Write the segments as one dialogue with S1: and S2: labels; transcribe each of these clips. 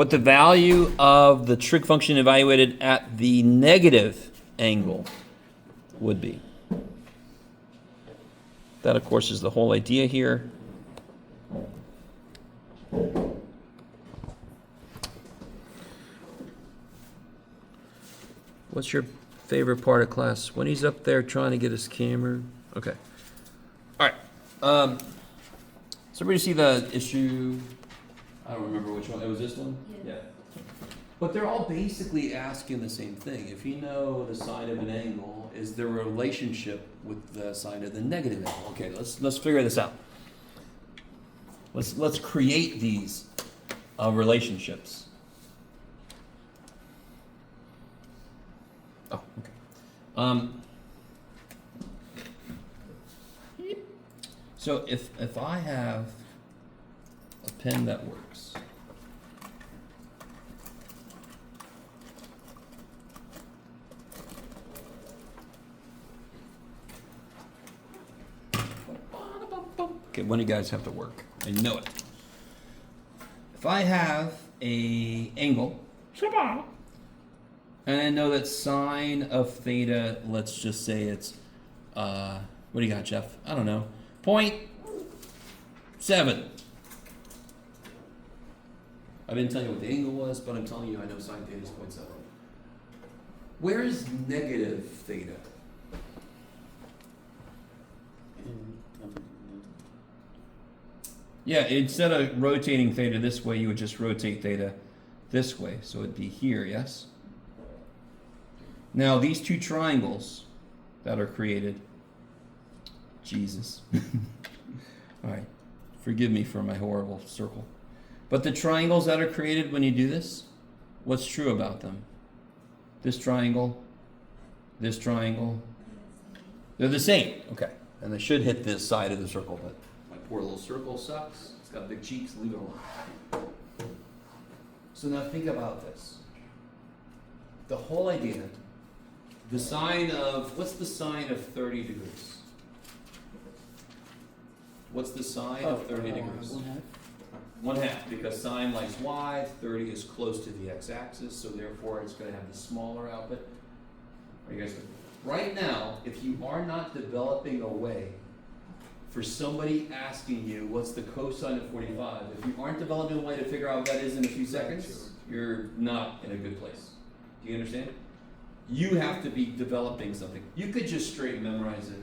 S1: what the value of the trig function evaluated at the negative angle would be. That, of course, is the whole idea here. What's your favorite part of class? When he's up there trying to get his camera? Okay. All right. So everybody see the issue? I don't remember which one. It was this one? Yeah. But they're all basically asking the same thing. If you know the sine of an angle, is there a relationship with the sine of the negative angle? Okay, let's figure this out. Let's create these relationships. Oh, okay. So if I have a pen that works, okay, when do you guys have to work? I know it. If I have a angle, and I know that sine of theta, let's just say it's, what do you got, Jeff? I don't know. 0.7. I didn't tell you what the angle was, but I'm telling you I know sine theta is 0.7. Where is negative theta? Yeah, instead of rotating theta this way, you would just rotate theta this way. So it'd be here, yes? Now, these two triangles that are created, Jesus. All right, forgive me for my horrible circle. But the triangles that are created when you do this, what's true about them? This triangle, they're the same. Okay, and they should hit this side of the circle, but my poor little circle sucks. It's got big cheeks, leave it alone. So now think about this. The whole idea, the sine of, what's the sine of 30 degrees? What's the sine of 30 degrees? 1/2, because sine lies y, 30 is close to the x-axis, so therefore it's going to have the smaller output. Are you guys good? Right now, if you are not developing a way for somebody asking you what's the cosine of 45, if you aren't developing a way to figure out what that is in a few seconds, you're not in a good place. Do you understand? You have to be developing something. You could just straight memorize it,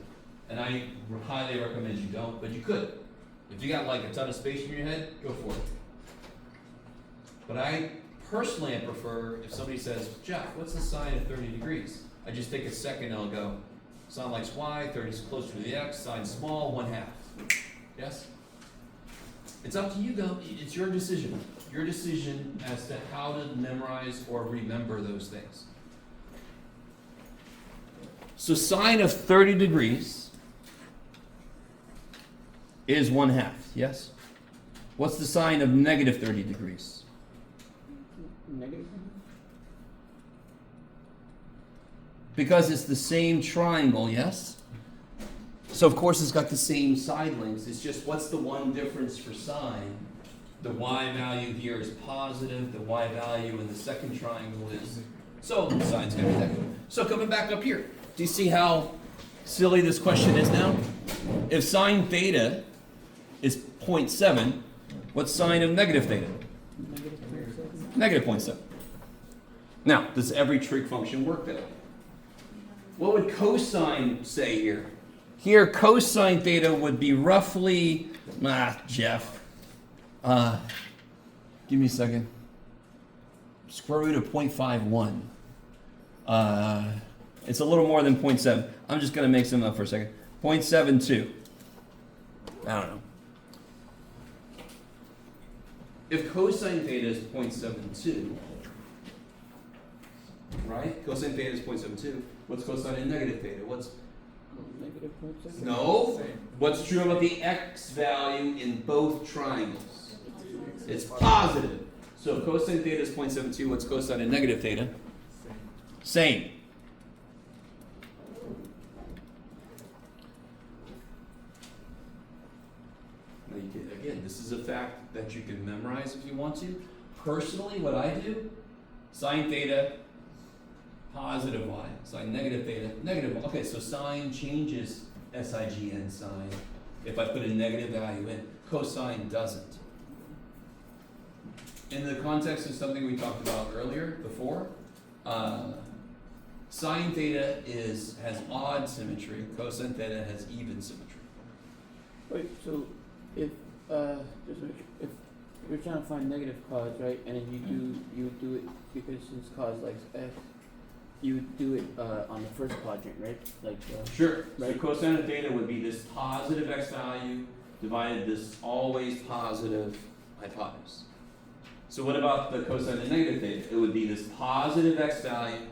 S1: and I highly recommend you don't, but you could. If you got like a ton of space in your head, go for it. But I prefer if somebody says, Jeff, what's the sine of 30 degrees? I just take a second and I'll go, sine likes y, 30 is closer to the x, sine small, 1/2. Yes? It's up to you though. It's your decision. Your decision as to how to memorize or remember those things. So sine of 30 degrees is 1/2, yes? What's the sine of negative 30 degrees?
S2: Negative?
S1: Because it's the same triangle, yes? So of course it's got the same side lengths. It's just what's the one difference for sine? The y value here is positive. The y value in the second triangle is, so the sine's going to be negative. So coming back up here, do you see how silly this question is now? If sine theta is 0.7, what's sine of negative theta? Negative 0.7. Now, does every trig function work that way? What would cosine say here? Here, cosine theta would be roughly, Jeff, give me a second. Square root of 0.51. It's a little more than 0.7. I'm just going to make some up for a second. 0.72. I don't know. If cosine theta is 0.72, right? Cosine theta is 0.72. What's cosine of negative theta? What's
S2: Negative 0.7?
S1: no? What's true about the x value in both triangles? It's positive. So if cosine theta is 0.72, what's cosine of negative theta? Same. Now you can, again, this is a fact that you can memorize if you want to. personally, what I do, sine theta, positive y, sine negative theta, negative y. Okay, so sine changes SIGN sine if I put a negative value in. Cosine doesn't. In the context of something we talked about earlier, before, sine theta has odd symmetry, cosine theta has even symmetry.
S2: Wait, so if just make sure, if you're trying to find negative cos, right, and then you would do it because since cos likes x, you would do it on the first quadrant, right? Like
S1: Sure.
S2: Right.
S1: So cosine of theta would be this positive x value divided this always positive hypotenuse. So what about the cosine of negative theta? It would be this positive x value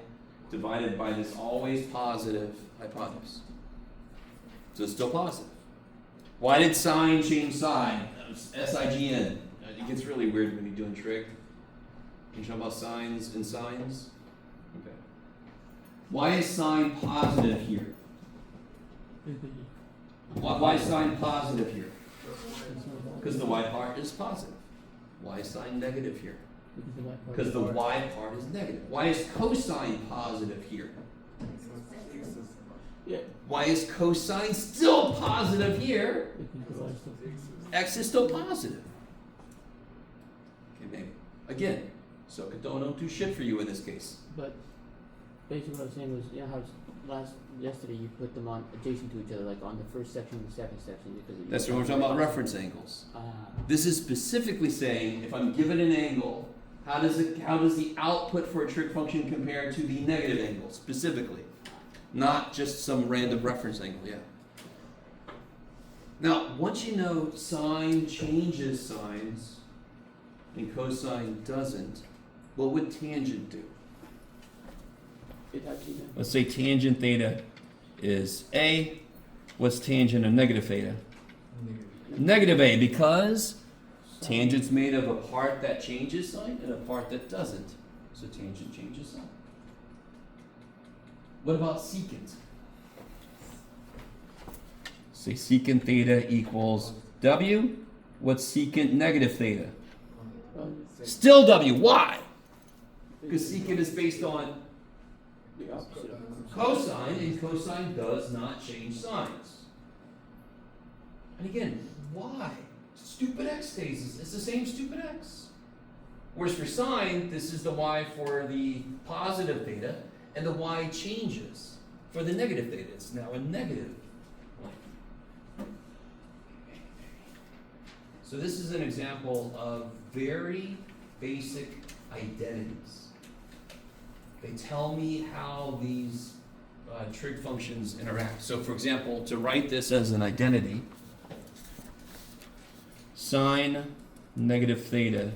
S1: divided by this always positive hypotenuse. So it's still positive. Why did sine change sine? SIGN. It gets really weird when you're doing trig. You talk about sines and sines. Okay. Why is sine positive here? Why is sine positive here? Because the y part is positive. Why is sine negative here? Because the y part is negative. Why is cosine positive here?
S2: yeah.
S1: Why is cosine still positive here? X is still positive. Okay, maybe. Again, so don't do shit for you in this case.
S2: But basically what I was saying was, you know how yesterday you put them on adjacent to each other, like on the first section and the second section, because
S1: That's what we're talking about, reference angles. This is specifically saying if I'm given an angle, how does the output for a trig function compare to the negative angle specifically? Not just some random reference angle, yeah. Now, once you know sine changes sines and cosine doesn't, what would tangent do? Let's say tangent theta is A. What's tangent of negative theta? Negative A, because tangent's made of a part that changes sign and a part that doesn't. So tangent changes sign. What about secant? Say secant theta equals W. What's secant negative theta? Still W. Why? Because secant is based on
S2: the opposite of
S1: cosine, and cosine does not change signs. And again, why? Stupid x stays. It's the same stupid x. Whereas for sine, this is the y for the positive theta, and the y changes for the negative theta. It's now a negative y. So this is an example of very basic identities. They tell me how these trig functions interact. So for example, to write this as an identity, sine negative theta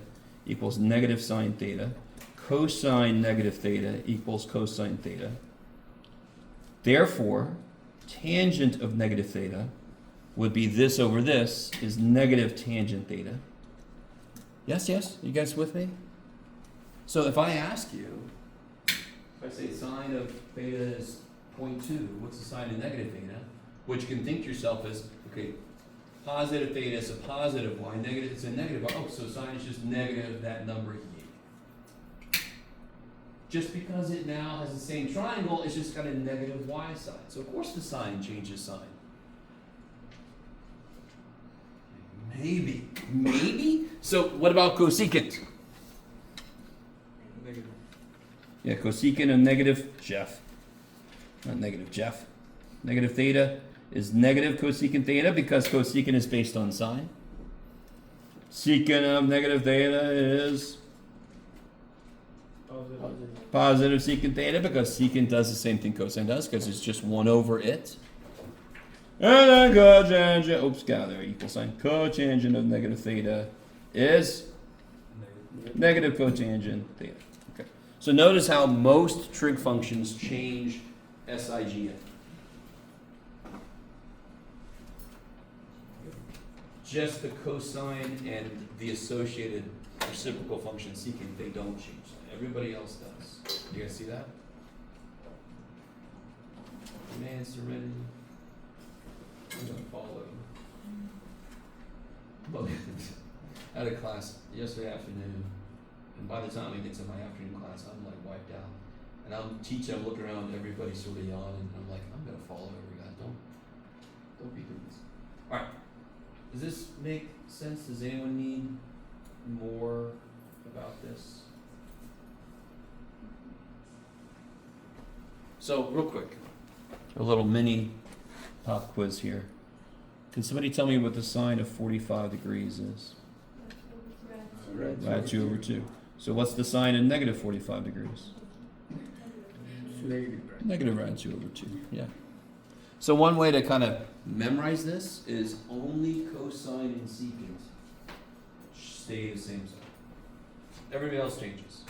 S1: equals negative sine theta, cosine negative theta equals cosine theta. Therefore, tangent of negative theta would be this over this is negative tangent theta. Yes, you guys with me? So if I ask you, if I say sine of theta is 0.2, what's the sine of negative theta? What you can think to yourself is, okay, positive theta is a positive y, negative it's a negative y. Oh, so sine is just negative that number here. Just because it now has the same triangle, it's just got a negative y side. So of course the sine changes sign. Maybe. So what about cosecant?
S3: Negative.
S1: Yeah, cosecant of negative negative theta is negative cosecant theta because cosecant is based on sine. Secant of negative theta is positive secant theta because secant does the same thing cosine does because it's just 1 over it. And then cotangent, equal sign. Cotangent of negative theta is negative cotangent theta. Okay. So notice how most trig functions change SIGN. Just the cosine and the associated reciprocal function secant, they don't change. Everybody else does. You guys see that? Man, serenity. I'm gonna follow you. Look, I had a class yesterday afternoon. And by the time it gets in my afternoon class, I'm like wiped out. And I'm teaching, I'm looking around, everybody's sort of yawning, and I'm like, I'm gonna fall over, guys. Don't be doing this. All right. Does this make sense? Does anyone need more about this? So, real quick, a little mini pop quiz here. Can somebody tell me what the sine of 45 degrees is? Rad 2 over 2. So what's the sine of negative 45 degrees? Negative rad 2 over 2, yeah. So one way to kind of memorize this is only cosine and secant stay the same side. Everybody else changes.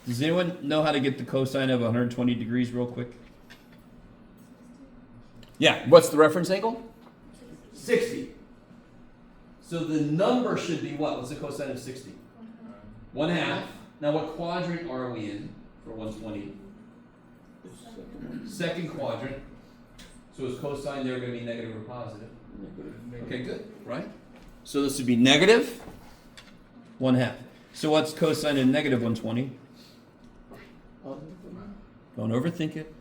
S1: Does anyone know how to get the cosine of 120 degrees real quick? Yeah, what's the reference angle? 60. So the number should be what? What's the cosine of 60? 1/2. Now what quadrant are we in for 120? Second quadrant. So is cosine there going to be negative or positive? Okay, good, right? So this would be negative 1/2. So what's cosine of negative 120? Don't overthink it.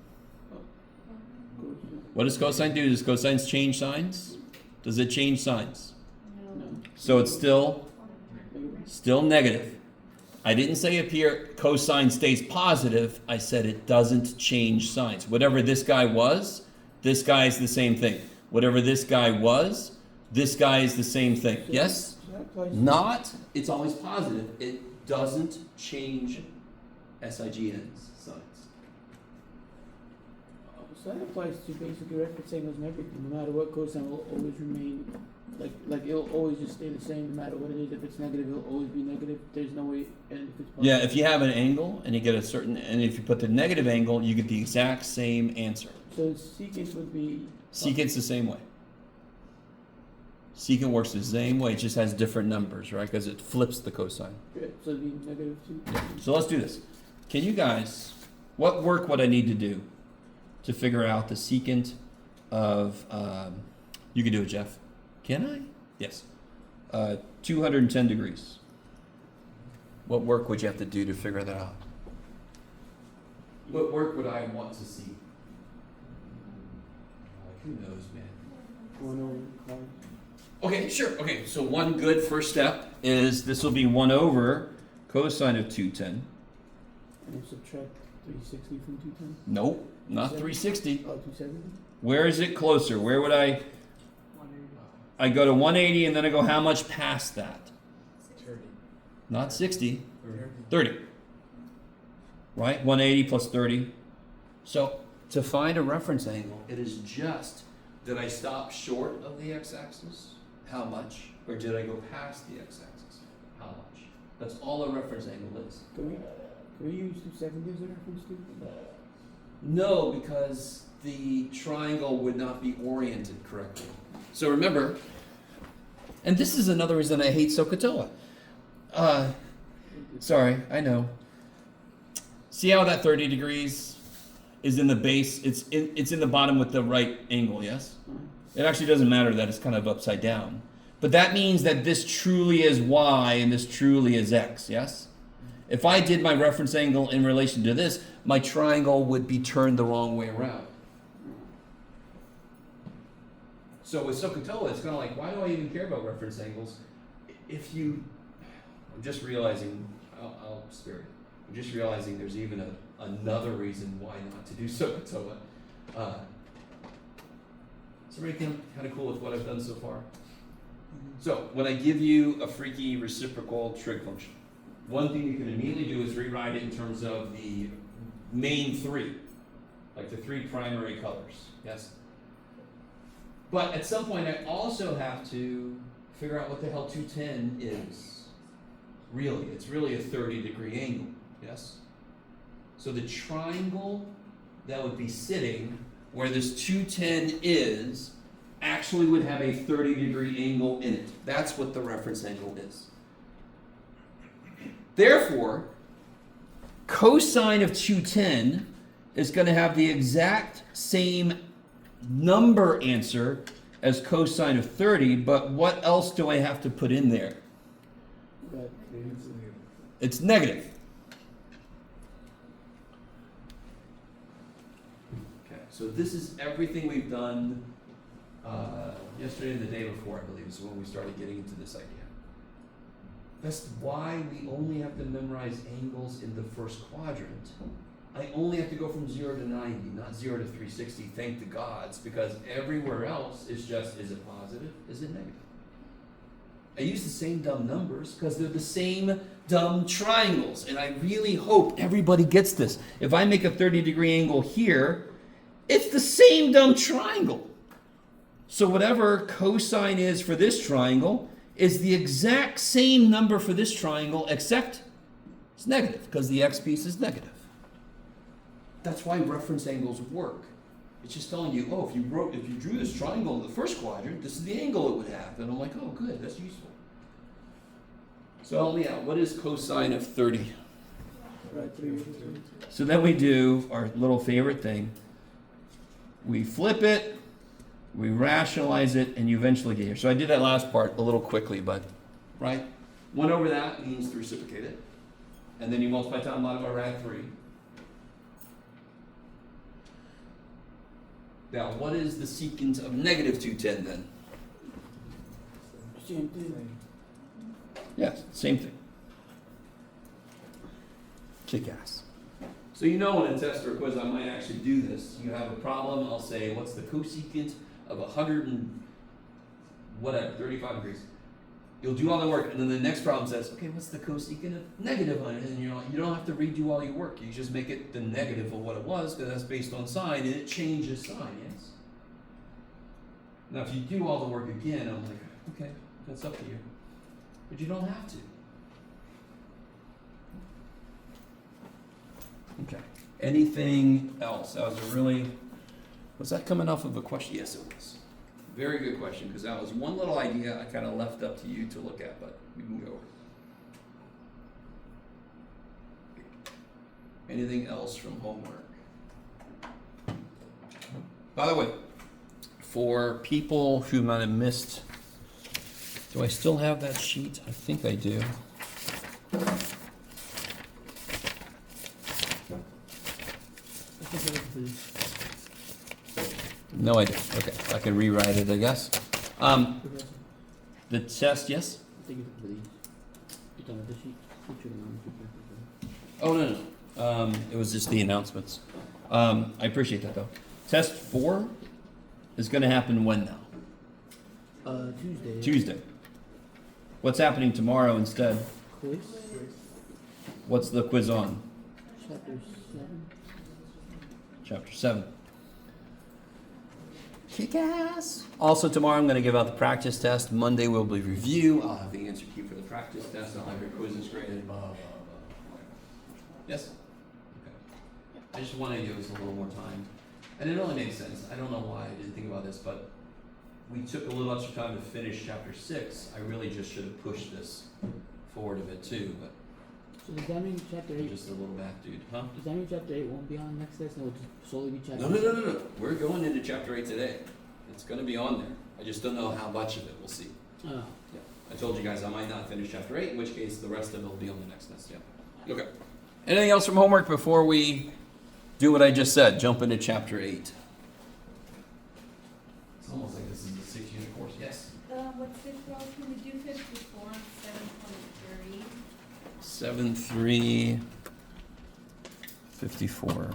S1: What does cosine do? Does cosines change signs? Does it change signs?
S2: No.
S1: So it's still negative. I didn't say up here cosine stays positive. I said it doesn't change signs. Whatever this guy was, this guy is the same thing. Whatever this guy was, this guy is the same thing. Yes? Not, it's always positive. It doesn't change SIGN's signs.
S2: So that applies to basically reference angles and everything. No matter what, cosine will always remain like it'll always just stay the same no matter what it is. If it's negative, it'll always be negative. There's no way. And if it's positive,
S1: Yeah, if you have an angle and you get a certain, and if you put the negative angle, you get the exact same answer.
S2: so secant would be
S1: Secant's the same way. Secant works the same way, it just has different numbers, right? Because it flips the cosine.
S2: yeah, so it'd be negative 2.
S1: So let's do this. Can you guys, what work would I need to do to figure out the secant of, you can do it, Jeff. Can I? Yes. 210 degrees. What work would you have to do to figure that out? What work would I want to see? Who knows, man?
S2: 1 over 5.
S1: Okay, sure. Okay, so one good first step is this will be 1 over cosine of 210.
S2: And subtract 360 from 210.
S1: Nope, not 360.
S2: Oh, 270.
S1: Where is it closer? Where would I?
S2: 180.
S1: I go to 180 and then I go how much past that?
S3: 30.
S1: Not 60. 30. Right? 180 plus 30. So to find a reference angle, it is just, did I stop short of the x-axis? How much? Or did I go past the x-axis? How much? That's all a reference angle is.
S2: Can we use 270 as a reference too?
S1: No, because the triangle would not be oriented correctly. So remember, and this is another reason I hate SOHCAHTOA. Sorry, I know. See how that 30 degrees is in the base? It's in the bottom with the right angle, yes? It actually doesn't matter that it's kind of upside down. But that means that this truly is y and this truly is x, yes? If I did my reference angle in relation to this, my triangle would be turned the wrong way around. So with SOHCAHTOA, it's kind of like, why do I even care about reference angles? If you, I'm just realizing, I'll spare you. I'm just realizing there's even another reason why not to do SOHCAHTOA. Is everybody kind of cool with what I've done so far? So when I give you a freaky reciprocal trig function, one thing you can immediately do is rewrite it in terms of the main three, like the three primary colors, yes? But at some point I also have to figure out what the hell 210 is. Really, it's really a 30-degree angle, yes? So the triangle that would be sitting where this 210 is actually would have a 30-degree angle in it. That's what the reference angle is. Therefore, cosine of 210 is going to have the exact same number answer as cosine of 30, but what else do I have to put in there?
S2: Got three.
S1: It's negative. Okay, so this is everything we've done yesterday and the day before, I believe, is when we started getting into this idea. That's why we only have to memorize angles in the first quadrant. I only have to go from 0 to 90, not 0 to 360, thank the gods, because everywhere else is just, is it positive, is it negative? I use the same dumb numbers because they're the same dumb triangles, and I really hope everybody gets this. If I make a 30-degree angle here, it's the same dumb triangle. So whatever cosine is for this triangle is the exact same number for this triangle, except it's negative because the x piece is negative. That's why reference angles work. It's just telling you, oh, if you drew this triangle in the first quadrant, this is the angle it would have. And I'm like, oh, good, that's useful. So help me out. What is cosine of 30?
S2: Right, three.
S1: So then we do our little favorite thing. We flip it, we rationalize it, and you eventually get here. So I did that last part a little quickly, but, right? 1 over that means to reciprocate it. And then you multiply times divided by rad 3. Now, what is the secant of negative 210 then?
S2: Same thing.
S1: Yes, same thing. Kick ass. So you know in a test or a quiz I might actually do this. You have a problem, I'll say, what's the cosecant of 100 and whatever, 35 degrees. You'll do all the work, and then the next problem says, okay, what's the cosecant of negative 100? And you don't have to redo all your work. You just make it the negative of what it was, because that's based on sine, and it changes sine, yes? Now, if you do all the work again, I'm like, okay, that's up to you. But you don't have to. Okay. Anything else? That was was that coming off of a question? Yes, it was. Very good question, because that was one little idea I kind of left up to you to look at, but we can go over. Anything else from homework? By the way, for people who might have missed, do I still have that sheet? I think I do. No, I don't. Okay, I can rewrite it, I guess. The test, yes?
S2: I think it's these. You're talking about the sheet?
S1: Oh, no. It was just the announcements. I appreciate that, though. Test 4 is going to happen when now?
S2: Tuesday.
S1: Tuesday. What's happening tomorrow instead?
S2: Quiz.
S1: What's the quiz on?
S2: Chapter 7.
S1: Chapter 7. Kick-ass. Also tomorrow I'm going to give out the practice test. Monday will be review. I'll have the answer key for the practice test. I'll have your quizzes graded. Blah, blah, blah. Yes? Okay. I just wanted to give us a little more time. And it only makes sense. I don't know why I didn't think about this, but we took a little extra time to finish chapter 6. I really just should have pushed this forward a bit too, but
S2: So does that mean chapter 8?
S1: just a little back, dude. Huh?
S2: Does that mean chapter 8 won't be on next test and it will just solely be chapter
S1: No. We're going into chapter 8 today. It's going to be on there. I just don't know how much of it. We'll see.
S2: Oh.
S1: Yeah. I told you guys I might not finish chapter 8, in which case the rest of it will be on the next test. Yeah. Okay. Anything else from homework before we do what I just said? Jump into chapter 8. It's almost like this is a 6-unit course. Yes?
S3: What's this row? Can we do 54 and 7.3?
S1: 7-3, 54.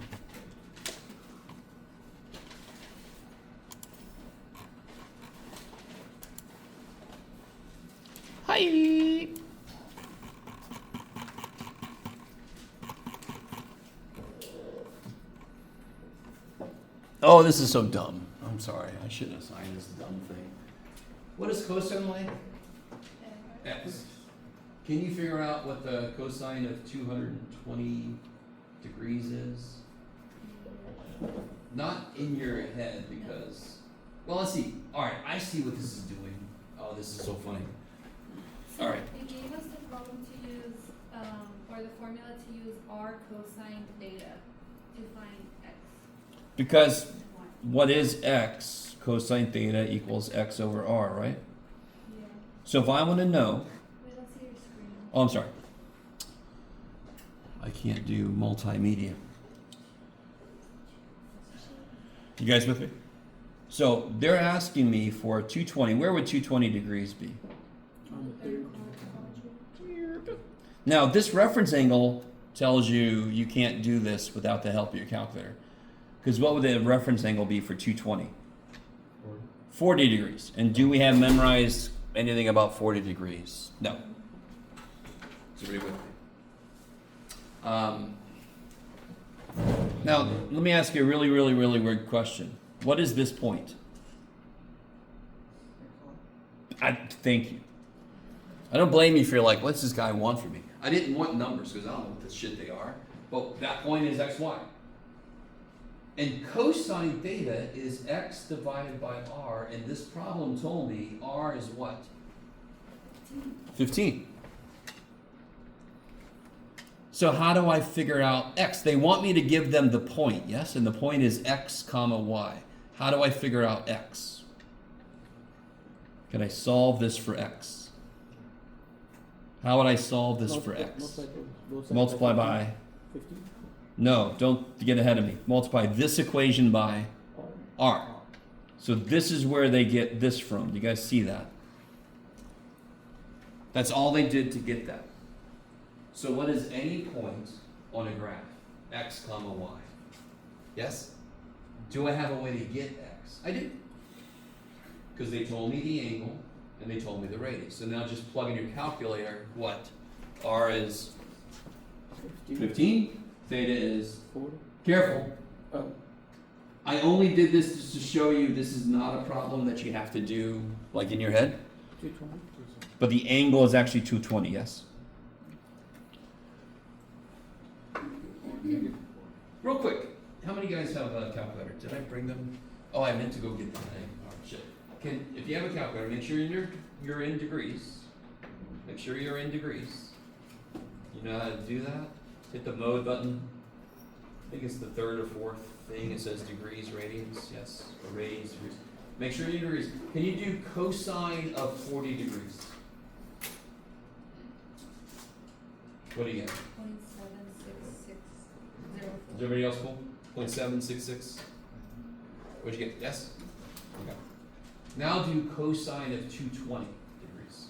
S1: Hi. Oh, this is so dumb. I'm sorry. I shouldn't have signed this dumb thing. What is cosine like? X. Can you figure out what the cosine of 220 degrees is? Not in your head because, well, let's see. All right, I see what this is doing. Oh, this is so funny.
S3: So
S1: All right.
S3: it gave us the problem to use, or the formula to use r cosine theta to find x.
S1: Because
S3: and y.
S1: what is X cosine theta equals x over r, right?
S3: Yeah.
S1: So if I want to know,
S3: We don't see your screen.
S1: oh, I'm sorry. I can't do multimedia. You guys with me? So they're asking me for 220. Where would 220 degrees be?
S2: On the third.
S1: Now, this reference angle tells you you can't do this without the help of your calculator. Because what would the reference angle be for 220? 40 degrees. And do we have memorized anything about 40 degrees? No. Is everybody with me? Now, let me ask you a really, really, really weird question. What is this point? Thank you. I don't blame you if you're like, what's this guy want from me? I didn't want numbers because I don't know what the shit they are. But that point is x, y. And cosine theta is x divided by r, and this problem told me r is what? 15. So how do I figure out x? They want me to give them the point, yes? And the point is x comma y. How do I figure out x? Can I solve this for x? How would I solve this for x? Multiply by
S2: 50?
S1: No, don't get ahead of me. Multiply this equation by r. So this is where they get this from. You guys see that? That's all they did to get that. So what is any point on a graph? X comma y. Yes? Do I have a way to get x? I do. Because they told me the angle and they told me the radius. So now just plug in your calculator. What? R is 15. Theta is
S2: 40?
S1: Careful.
S2: Oh.
S1: I only did this just to show you this is not a problem that you have to do like in your head.
S2: 220?
S1: But the angle is actually 220, yes? Real quick, how many guys have a calculator? Did I bring them? Oh, I meant to go get them. Oh, shit. If you have a calculator, make sure you're in degrees. Make sure you're in degrees. You know how to do that? Hit the mode button. I think it's the third or fourth thing. It says degrees, radians, yes, or radians, degrees. Make sure you're in degrees. Can you do cosine of 40 degrees? What do you get?
S3: 0.7660.
S1: Is everybody else cool? 0.766. What'd you get? Yes? Okay. Now do cosine of 220 degrees.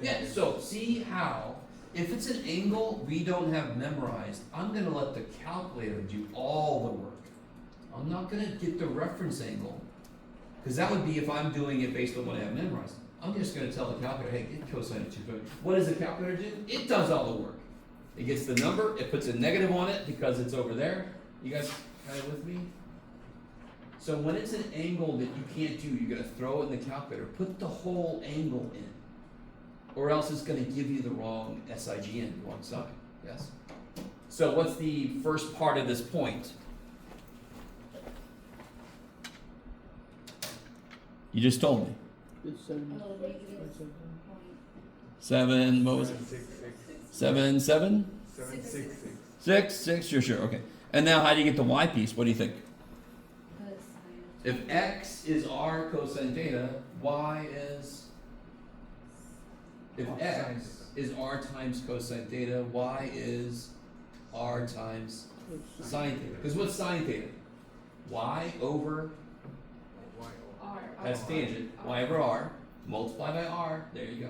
S1: Yeah, so see how, if it's an angle we don't have memorized, I'm going to let the calculator do all the work. I'm not going to get the reference angle, because that would be if I'm doing it based on what I have memorized. I'm just going to tell the calculator, hey, get cosine of 220. What does the calculator do? It does all the work. It gets the number, it puts a negative on it because it's over there. You guys kind of with me? So when it's an angle that you can't do, you're going to throw it in the calculator. Put the whole angle in, or else it's going to give you the wrong SIGN, wrong side. Yes? So what's the first part of this point? You just told me.
S2: It's 7.
S3: Oh, negative
S1: 7, what was it? 7, 7?
S3: 766.
S1: 6, sure, okay. And now how do you get the y piece? What do you think? If x is r cosine theta, y is... If x is r times cosine theta, y is r times sine theta. Because what's sine theta? Y over...
S3: R.
S1: That's tangent. Y over r. Multiply by r. There you go.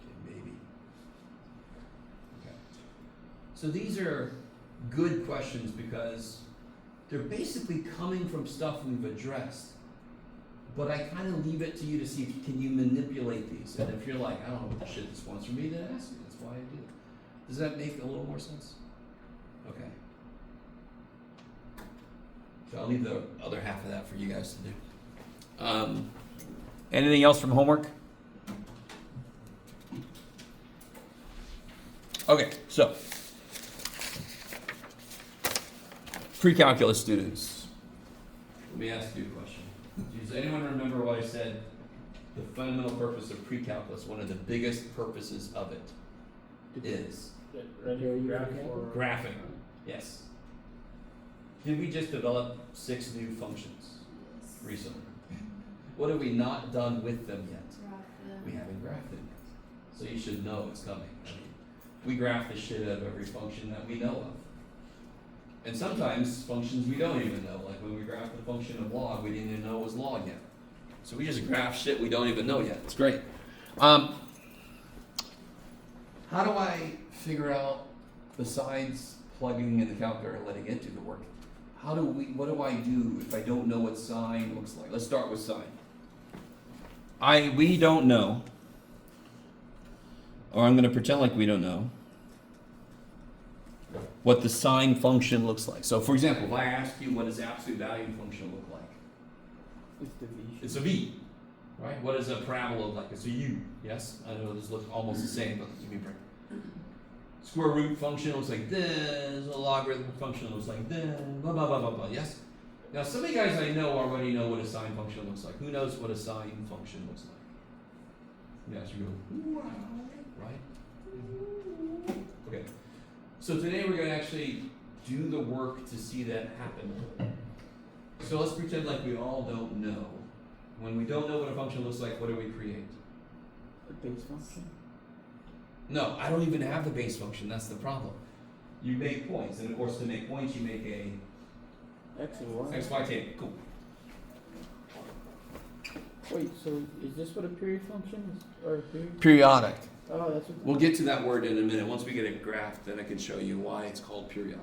S1: Okay, maybe. Okay. So these are good questions because they're basically coming from stuff we've addressed. But I kind of leave it to you to see if can you manipulate these. And if you're like, I don't know what the shit this wants from me, then ask me. That's why I do it. Does that make a little more sense? Okay. So I'll leave the other half of that for you guys to do. Anything else from homework? Okay, so pre-calculus students, let me ask you a question. Does anyone remember what I said? The fundamental purpose of pre-calculus, one of the biggest purposes of it, is
S2: Graphing.
S1: graphing. Yes. Did we just develop 6 new functions recently? What have we not done with them yet? We haven't graphed it. So you should know it's coming. I mean, we graph the shit out of every function that we know of. And sometimes functions we don't even know. Like when we graph the function of log, we didn't even know it was log yet. So we just graph shit we don't even know yet. It's great. How do I figure out, besides plugging in the calculator and letting it do the work, what do I do if I don't know what sine looks like? Let's start with sine. We don't know, or I'm going to pretend like we don't know, what the sine function looks like. So for example, if I ask you what does absolute value function look like?
S2: It's the V.
S1: It's a V, right? What does a parabola look like? It's a U, yes? I know this looks almost the same, but give me a break. Square root function looks like this, a logarithm function looks like this, blah, blah, blah, blah, blah, yes? Now, some of you guys I know already know what a sine function looks like. Who knows what a sine function looks like? Yes, you go, wow, right? Okay. So today we're going to actually do the work to see that happen. So let's pretend like we all don't know. When we don't know what a function looks like, what do we create?
S2: The base function.
S1: No, I don't even have the base function. That's the problem. You make points, and of course, to make points, you make a
S2: X and Y.
S1: XY table. Cool.
S2: Wait, so is this what a period function is? Or a period?
S1: Periodic.
S2: Oh, that's what.
S1: We'll get to that word in a minute. Once we get it graphed, then I can show you why it's called periodic.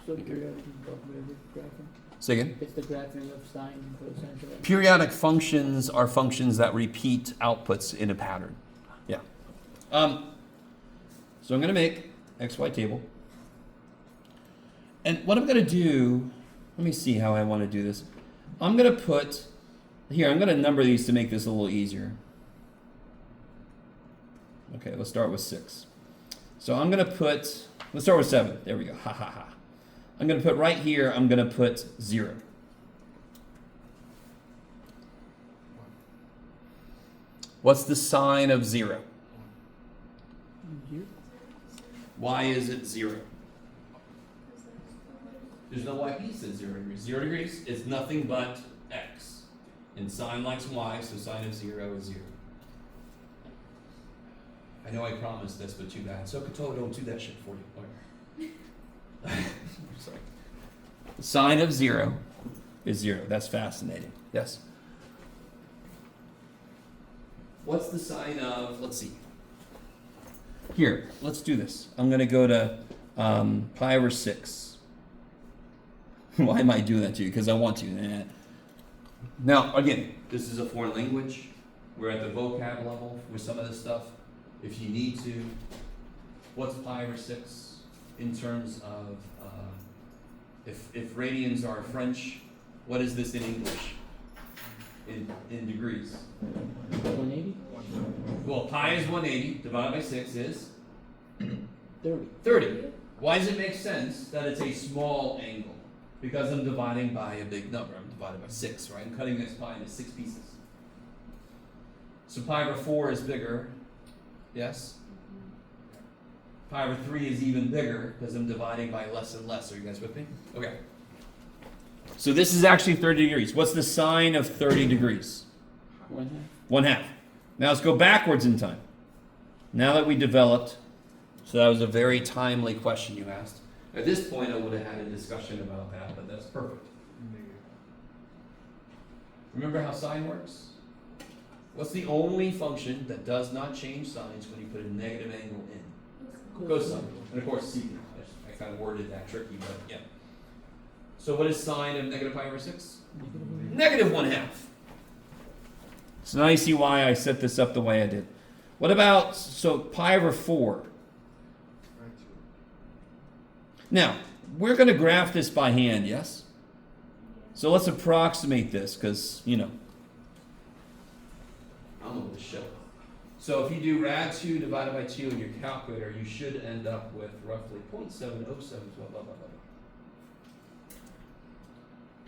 S2: So periodic is whatever graphing.
S1: Say again?
S2: It's the graphing of sine and cosine. To that.
S1: Periodic functions are functions that repeat outputs in a pattern. Yeah. So I'm going to make XY table. And what I'm going to do, let me see how I want to do this. I'm going to put, here, I'm going to number these to make this a little easier. Okay, let's start with 6. So I'm going to put, let's start with 7. There we go. Ha ha ha. I'm going to put right here, I'm going to put 0. What's the sign of 0?
S2: You?
S1: Why is it 0? There's no y piece at 0 degrees. 0 degrees is nothing but x. And sine likes y, so sine of 0 is 0. I know I promised this, but too bad. So Kotoa don't do that shit for you. Okay. Sorry. The sine of 0 is 0. That's fascinating. Yes? What's the sign of, let's see. Here, let's do this. I'm going to go to pi over 6. Why am I doing that to you? Because I want to. Now, again, this is a foreign language. We're at the vocab level with some of this stuff. If you need to, what's pi over 6 in terms of, if radians are French, what is this in English? In degrees?
S2: 180?
S1: Well, pi is 180, divided by 6 is?
S2: 30.
S1: 30. Why does it make sense that it's a small angle? Because I'm dividing by a big number. I'm divided by 6, right? I'm cutting this pi into 6 pieces. So pi over 4 is bigger. Yes? Pi over 3 is even bigger because I'm dividing by less and less. Are you guys with me? Okay. So this is actually 30 degrees. What's the sign of 30 degrees?
S2: 1/2.
S1: 1/2. Now let's go backwards in time. Now that we developed, so that was a very timely question you asked. At this point, I would have had a discussion about that, but that's perfect. Remember how sine works? What's the only function that does not change signs when you put a negative angle in? Cosine. And of course, secant. I kind of worded that tricky, but yeah. So what is sine of negative pi over 6? Negative 1/2. So now you see why I set this up the way I did. What about, so pi over 4? Now, we're going to graph this by hand, yes? So let's approximate this, because, you know, I'm a little show. So if you do rad 2 divided by 2 in your calculator, you should end up with roughly 0.707, blah, blah, blah, blah.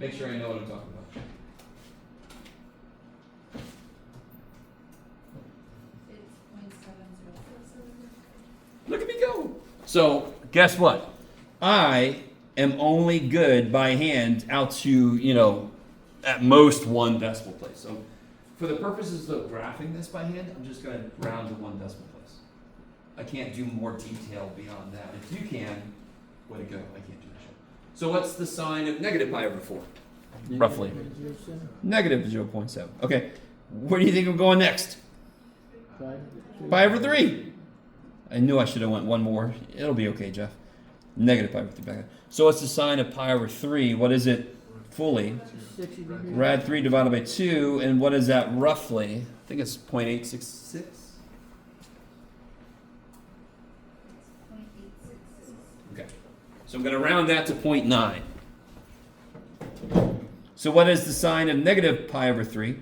S1: Make sure I know what I'm talking about.
S3: It's 0.7047.
S1: Look at me go. So guess what? I am only good by hand out to, you know, at most 1 decimal place. So for the purposes of graphing this by hand, I'm just going to round to 1 decimal place. I can't do more detail beyond that. If you can, way to go. I can't do that shit. So what's the sign of negative pi over 4? Roughly. Negative 0.7. Okay. Where do you think I'm going next? Pi over 3. I knew I should have went one more. It'll be okay, Jeff. Negative pi over 3 back then. So what's the sign of pi over 3? What is it fully? Rad 3 divided by 2. And what is that roughly? I think it's 0.866. Okay. So I'm going to round that to 0.9. So what is the sign of negative pi over 3?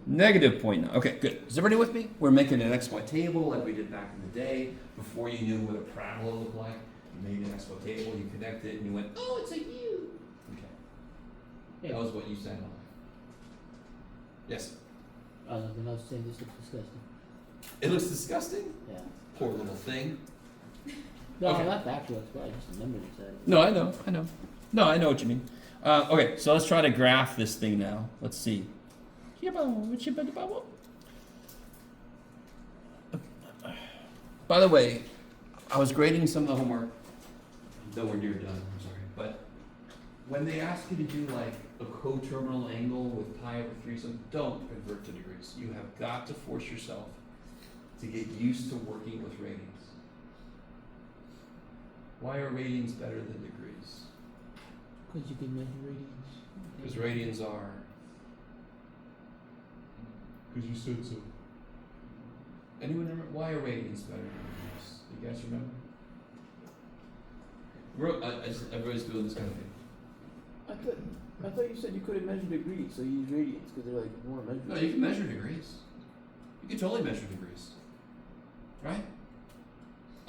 S1: Negative 0.9. Okay, good. Is everybody with me? We're making an XY table like we did back in the day. Before you knew what a parabola looked like, you made an XY table, you connected it, and you went, oh, it's a U. Okay. That was what you said. Yes?
S2: Then I was saying this looks disgusting.
S1: It looks disgusting?
S2: Yeah.
S1: Poor little thing.
S2: No,
S1: Okay.
S2: not the actual XY, just the number inside.
S1: No, I know. No, I know what you mean. Okay, so let's try to graph this thing now. Let's see. By the way, I was grading some of the homework, though we're near done, I'm sorry. But when they ask you to do like a coterminal angle with pi over 3, so don't convert to degrees. You have got to force yourself to get used to working with radians. Why are radians better than degrees?
S2: Because you can measure radians.
S1: Because radians are. Because you said so. Anyone remember why are radians better than degrees? Do you guys remember? Everybody's doing this kind of thing.
S2: I thought you said you couldn't measure degrees, so you use radians because they're like more measurable.
S1: No, you can measure degrees. You can totally measure degrees. Right?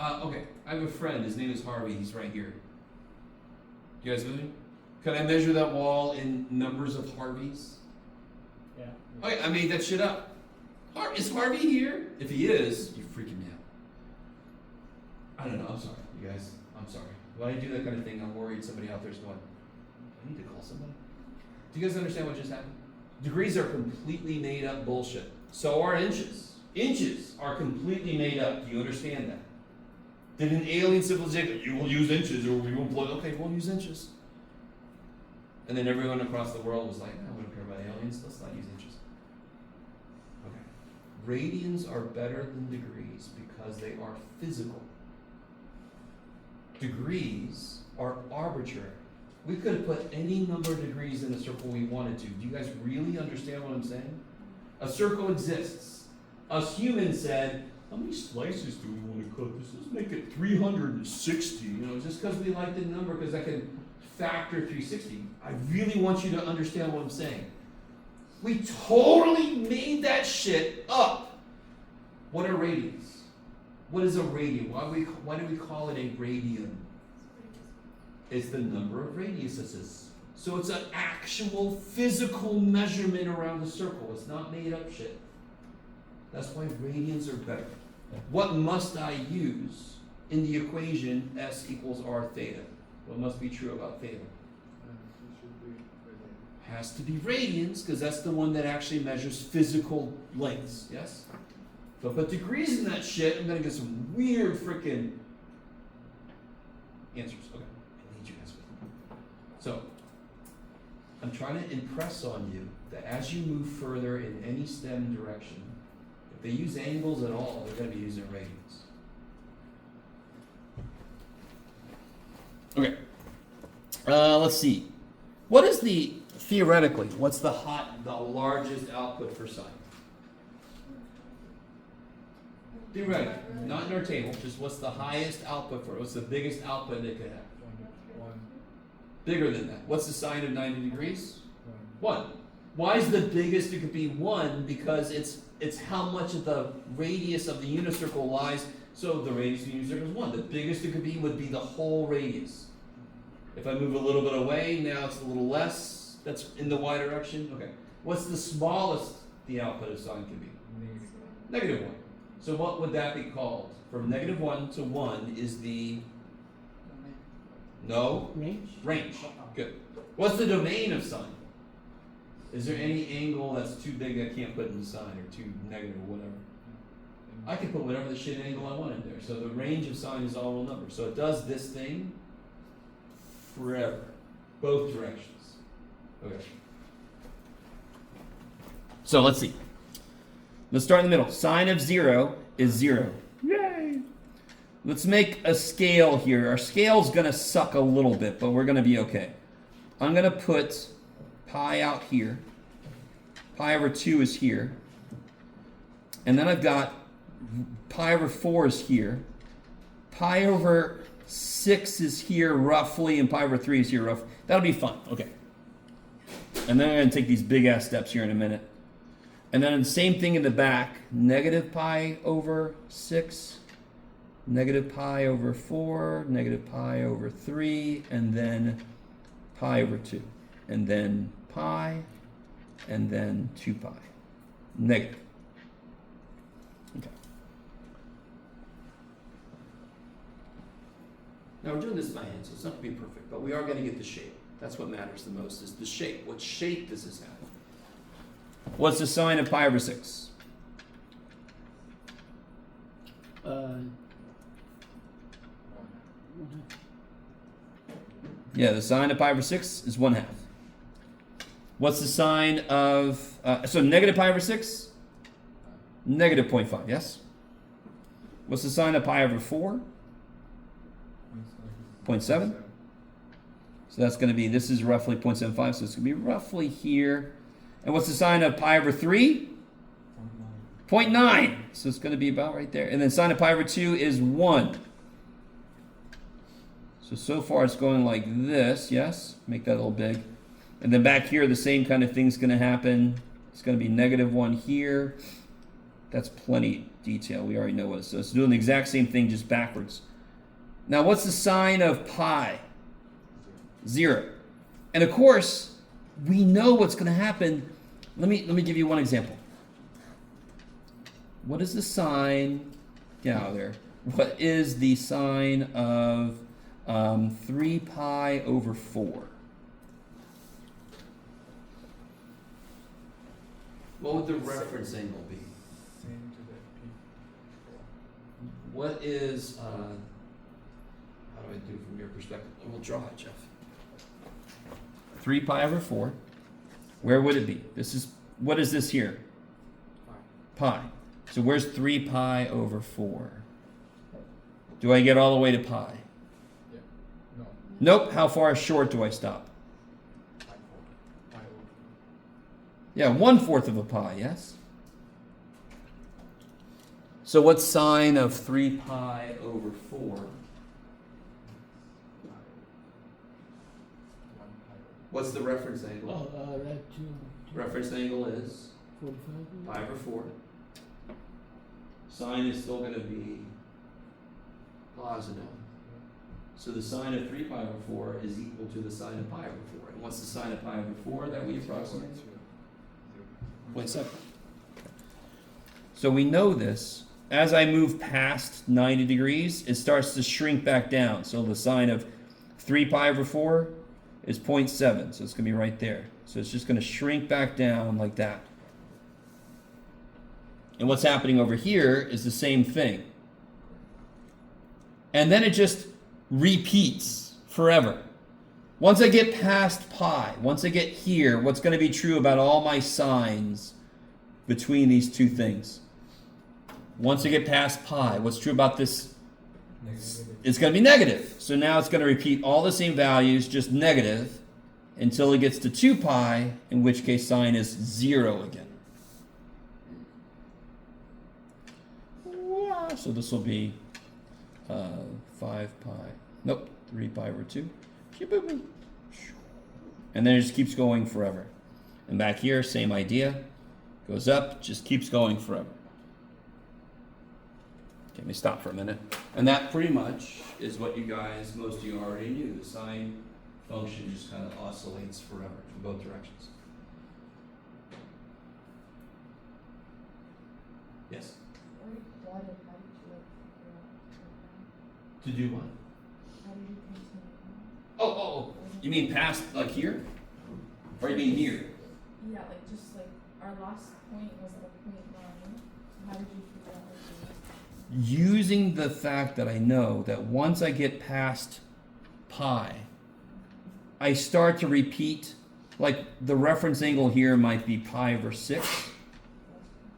S1: Okay, I have a friend, his name is Harvey, he's right here. You guys with me? Can I measure that wall in numbers of Harveys?
S4: Yeah.
S1: Okay, I made that shit up. Is Harvey here? If he is, you're freaking me out. I don't know, I'm sorry, you guys. I'm sorry. When I do that kind of thing, I'm worried somebody out there's going, I need to call somebody. Do you guys understand what just happened? Degrees are completely made up bullshit. So are inches. Inches are completely made up. Do you understand that? Did an alien civilization, you will use inches or we won't blow, okay, we'll use inches. And then everyone across the world was like, no, we don't care about aliens, let's not use inches. Okay. Radians are better than degrees because they are physical. Degrees are arbitrary. We could have put any number of degrees in a circle we wanted to. Do you guys really understand what I'm saying? A circle exists. Us humans said, how many slices do we want to cut this? Let's make it 360. You know, just because we like the number, because I can factor 360. I really want you to understand what I'm saying. We totally made that shit up. What are radians? What is a radian? Why do we call it a radian? It's the number of radiuses. So it's an actual physical measurement around the circle. It's not made up shit. That's why radians are better. What must I use in the equation S equals R theta? What must be true about theta? Has to be radians, because that's the one that actually measures physical lengths, yes? If I put degrees in that shit, I'm going to get some weird freaking answers. Okay, I need you guys with me. So, I'm trying to impress on you that as you move further in any STEM direction, if they use angles at all, they're going to be using radians. Okay. Let's see. What is the, theoretically, what's the largest output for sine? Theoretically, not in our table, just what's the highest output for it? What's the biggest output they could have?
S4: One.
S1: Bigger than that. What's the sine of 90 degrees? 1. Why is the biggest it could be 1? Because it's how much of the radius of the unicircle lies. So the radius of the unicircle is 1. The biggest it could be would be the whole radius. If I move a little bit away, now it's a little less. That's in the y direction. Okay. What's the smallest the output of sine could be? Negative 1. So what would that be called? From negative 1 to 1 is the No?
S2: Range?
S1: Range. Good. What's the domain of sine? Is there any angle that's too big I can't put in sine or too negative or whatever? I can put whatever the shit angle I want in there. So the range of sine is all real numbers. So it does this thing forever. Both directions. Okay. So let's see. Let's start in the middle. Sine of 0 is 0. Yay! Let's make a scale here. Our scale's going to suck a little bit, but we're going to be okay. I'm going to put pi out here. Pi over 2 is here. And then I've got pi over 4 is here. Pi over 6 is here roughly, and pi over 3 is here roughly. That'll be fun. Okay. And then I'm going to take these big-ass steps here in a minute. And then the same thing in the back. Negative pi over 6, negative pi over 4, negative pi over 3, and then pi over 2. And then pi, and then 2 pi. Negative. Okay. Now we're doing this by hand, so it's not going to be perfect, but we are going to get the shape. That's what matters the most, is the shape. What shape does this have? What's the sine of pi over 6? Yeah, the sine of pi over 6 is 1/2. What's the sine of, so negative pi over 6? Negative 0.5, yes? What's the sine of pi over 4? 0.7? So that's going to be, this is roughly 0.75, so it's going to be roughly here. And what's the sine of pi over 3? 0.9. So it's going to be about right there. And then sine of pi over 2 is 1. So far it's going like this, yes? Make that a little big. And then back here, the same kind of thing's going to happen. It's going to be -1 here. That's plenty detail. We already know what it is. So it's doing the exact same thing, just backwards. Now, what's the sine of pi? 0. And of course, we know what's going to happen. Let me give you one example. What is the sine? Get out of there. What is the sine of 3 pi over 4? What would the reference angle be?
S4: Same to the P.
S1: What is, how do I do from your perspective? We'll draw it, Jeff. 3 pi over 4. Where would it be? This is, what is this here? Pi. So where's 3 pi over 4? Do I get all the way to pi?
S4: Yeah. No.
S1: Nope. How far short do I stop?
S4: Pi 4. Pi over.
S1: Yeah, 1/4 of a pi, yes? So what's sine of 3 pi over 4?
S4: 1 pi.
S1: What's the reference angle?
S2: That 2.
S1: Reference angle is
S2: 45.
S1: pi over 4. Sine is still going to be positive. So the sine of 3 pi over 4 is equal to the sine of pi over 4. And what's the sine of pi over 4 that we approximate? 0.7. So we know this. As I move past 90 degrees, it starts to shrink back down. So the sine of 3 pi over 4 is 0.7. So it's going to be right there. So it's just going to shrink back down like that. And what's happening over here is the same thing. And then it just repeats forever. Once I get past pi, once I get here, what's going to be true about all my sines between these two things? Once I get past pi, what's true about this?
S4: Negative.
S1: It's going to be negative. So now it's going to repeat all the same values, just negative, until it gets to 2 pi, in which case sine is 0 again. So this will be 5 pi. Nope, 3 pi over 2. And then it just keeps going forever. And back here, same idea. Goes up, just keeps going forever. Okay, let me stop for a minute. And that pretty much is what you guys, most of you already knew. The sine function just kind of oscillates forever in both directions. Yes? To do what? Oh, you mean past, like here? Or you mean here?
S5: Yeah, like just like our last point was at a point 9. So how did you figure out like the
S1: Using the fact that I know that once I get past pi, I start to repeat, like the reference angle here might be pi over 6,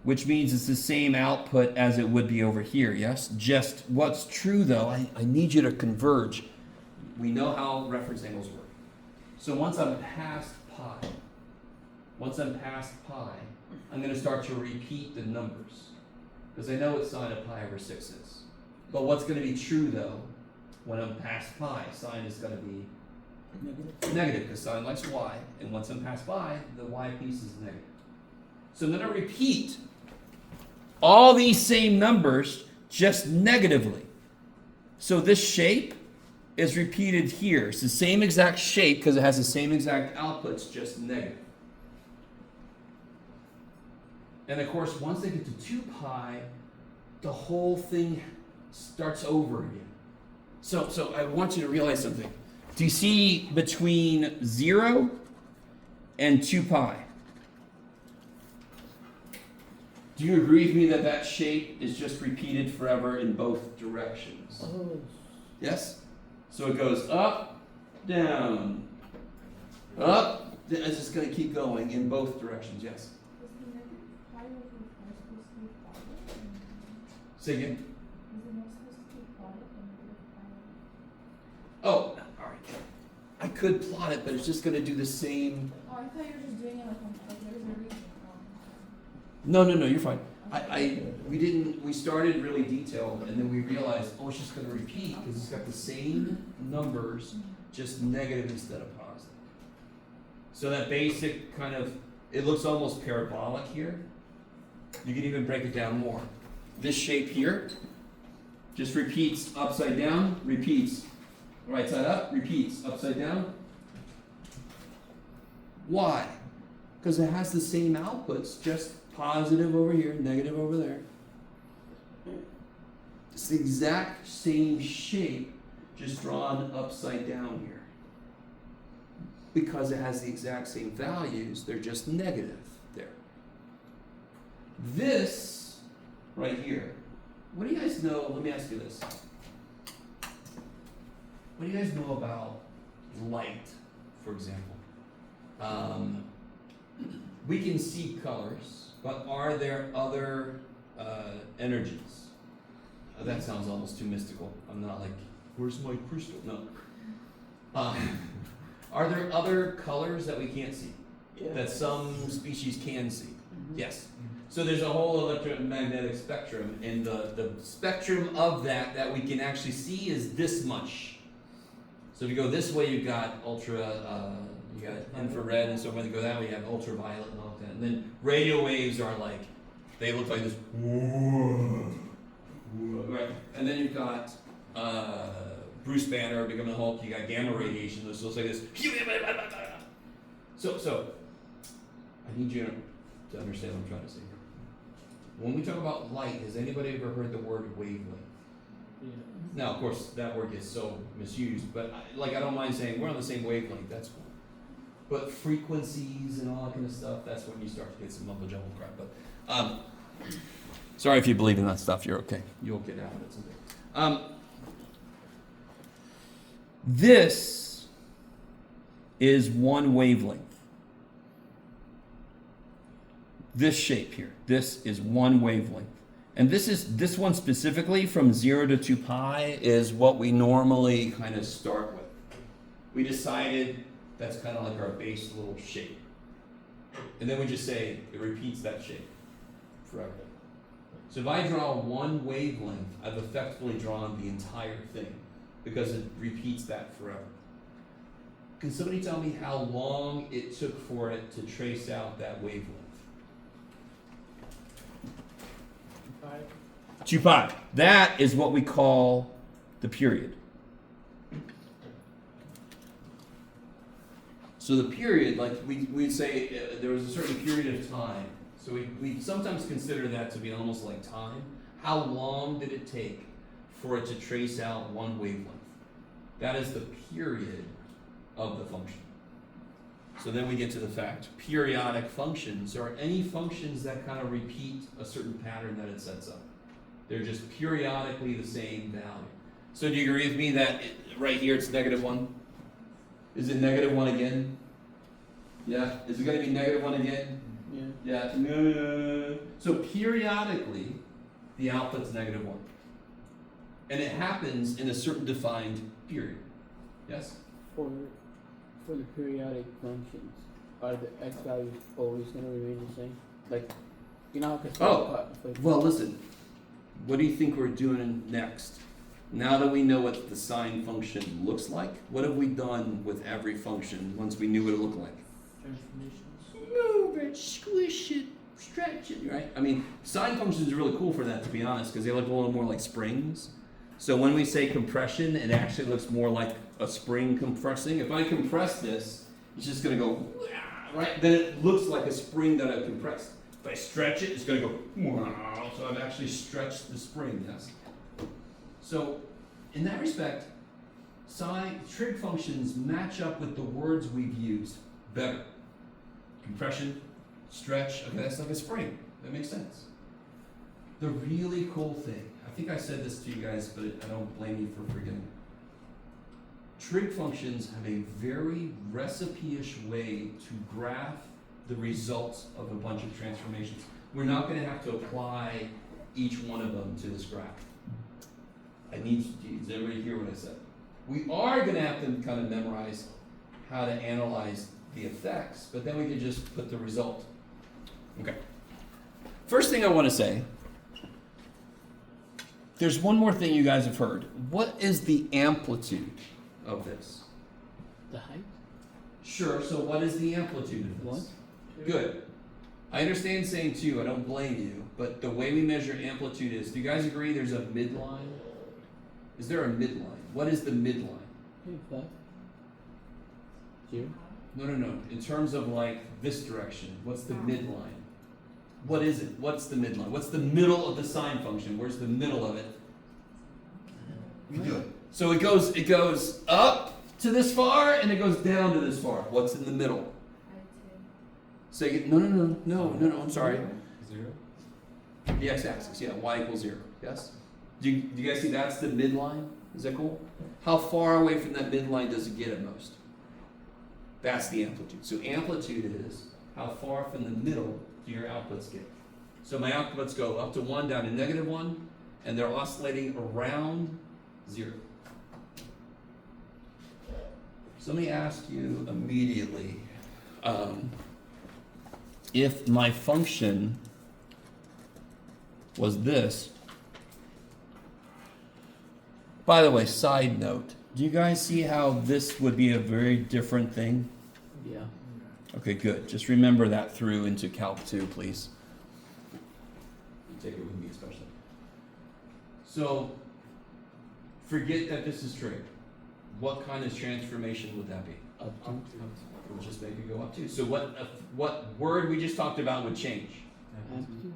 S1: which means it's the same output as it would be over here, yes? Just what's true though, I need you to converge. We know how reference angles work. So once I'm past pi, I'm going to start to repeat the numbers. Because I know what sine of pi over 6 is. But what's going to be true though, when I'm past pi, sine is going to be negative because sine likes y, and once I'm past pi, the y piece is negative. So I'm going to repeat all these same numbers just negatively. So this shape is repeated here. It's the same exact shape because it has the same exact outputs, just negative. And of course, once they get to 2 pi, the whole thing starts over again. So I want you to realize something. Do you see between 0 and 2 pi? Do you agree with me that that shape is just repeated forever in both directions?
S2: Oh.
S1: Yes? So it goes up, down, up. It's just going to keep going in both directions, yes?
S5: Was the negative pi over 4 supposed to be plotted?
S1: Say again.
S5: Was it not supposed to be plotted and negative pi?
S1: Oh, all right. I could plot it, but it's just going to do the same.
S5: Oh, I thought you were just doing it like there's a reason.
S1: No, you're fine. We started really detailed, and then we realized, oh, it's just going to repeat because it's got the same numbers, just negative instead of positive. So that basic kind of, it looks almost parabolic here. You can even break it down more. This shape here just repeats upside down, repeats right side up, repeats upside down. Why? Because it has the same outputs, just positive over here, negative over there. It's the exact same shape, just drawn upside down here. Because it has the exact same values, they're just negative there. This right here, what do you guys know? Let me ask you this. What do you guys know about light, for example? We can see colors, but are there other energies? That sounds almost too mystical. I'm not like, where's my crystal? No. Are there other colors that we can't see?
S2: Yeah.
S1: That some species can see?
S2: Mhm.
S1: Yes. So there's a whole electromagnetic spectrum, and the spectrum of that we can actually see is this much. So if you go this way, you've got you got infrared, and so when you go that way, you have ultraviolet and all that. And then radio waves are like, they look like this. Right. And then you've got Bruce Banner becoming the Hulk. You got gamma radiation. This looks like this. So I need you to understand what I'm trying to say here. When we talk about light, has anybody ever heard the word wavelength?
S4: Yeah.
S1: Now, of course, that word gets so misused, but I don't mind saying we're on the same wavelength. That's cool. But frequencies and all that kind of stuff, that's when you start to get some mumbo jumbo crap. But sorry if you believe in that stuff. You're okay. You'll get out of it someday. This is one wavelength. This shape here. This is one wavelength. And this one specifically from 0 to 2 pi is what we normally kind of start with. We decided that's kind of like our base little shape. And then we just say it repeats that shape forever. So if I draw one wavelength, I've effectively drawn the entire thing because it repeats that forever. Can somebody tell me how long it took for it to trace out that wavelength? 2 pi. That is what we call the period. So the period, like we'd say there was a certain period of time. So we sometimes consider that to be almost like time. How long did it take for it to trace out one wavelength? That is the period of the function. So then we get to the fact, periodic functions are any functions that kind of repeat a certain pattern that it sets up. They're just periodically the same value. So do you agree with me that right here it's -1? Is it -1 again? Yeah? Is it going to be -1 again?
S2: Yeah.
S1: Yeah. No. So periodically, the output's -1. And it happens in a certain defined period. Yes?
S2: For the periodic functions, are the x values always going to remain the same? Like, you know how
S1: Well, listen. What do you think we're doing next? Now that we know what the sine function looks like, what have we done with every function once we knew what it looked like? Move it, squish it, stretch it, right? I mean, sine functions are really cool for that, to be honest, because they look a little more like springs. So when we say compression, it actually looks more like a spring compressing. If I compress this, it's just going to go, right? Then it looks like a spring that I've compressed. If I stretch it, it's going to go, so I've actually stretched the spring, yes? So in that respect, trig functions match up with the words we've used better. Compression, stretch, okay, that's like a spring. That makes sense. The really cool thing, I think I said this to you guys, but I don't blame you for forgetting. Trig functions have a very recipe-ish way to graph the results of a bunch of transformations. We're not going to have to apply each one of them to this graph. Does everybody hear what I said? We are going to have to kind of memorize how to analyze the effects, but then we can just put the result. Okay. First thing I want to say, there's one more thing you guys have heard. What is the amplitude of this?
S2: The height?
S1: Sure, so what is the amplitude of this? Good. I understand saying 2, I don't blame you, but the way we measure amplitude is, do you guys agree there's a midline? Is there a midline? What is the midline?
S2: 5. 0.
S1: No. In terms of like this direction, what's the midline? What is it? What's the midline? What's the middle of the sine function? Where's the middle of it? You do it. So it goes up to this far and it goes down to this far. What's in the middle? Say no. I'm sorry.
S4: 0.
S1: The x-axis, yeah, y equals 0. Yes. Do you guys see that's the midline? Is that cool? How far away from that midline does it get at most? That's the amplitude. So amplitude is how far from the middle do your outputs get. So my outputs go up to 1, down to -1, and they're oscillating around 0. So let me ask you immediately, if my function was this. By the way, side note, do you guys see how this would be a very different thing?
S2: Yeah.
S1: Okay, good. Just remember that through into Calc 2, please. You take it with me especially. So, forget that this is trig. What kind of transformation would that be?
S2: Up to.
S1: We'll just make it go up 2. So what word we just talked about would change?
S2: Amplitude.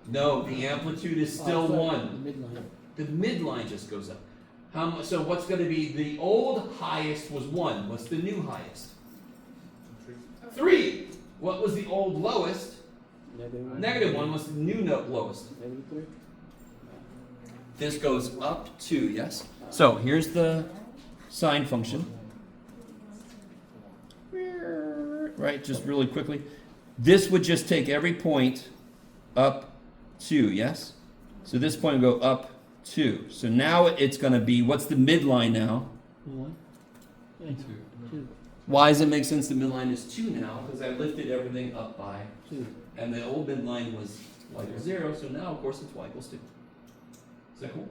S1: No, the amplitude is still
S2: sorry,
S1: 1.
S2: The midline.
S1: The midline just goes up. So what's going to be, the old highest was 1. What's the new highest? 3. What was the old lowest? -1. What's the new lowest?
S2: -3.
S1: This goes up 2, yes? So here's the sine function. Right, just really quickly. This would just take every point up 2, yes? So this point will go up 2. So now it's going to be, what's the midline now?
S2: 1. Yeah. 2.
S1: Why does it make sense the midline is 2 now? Because I lifted everything up by
S2: 2.
S1: and the old midline was y equals 0, so now of course it's y equals 2. Is that cool?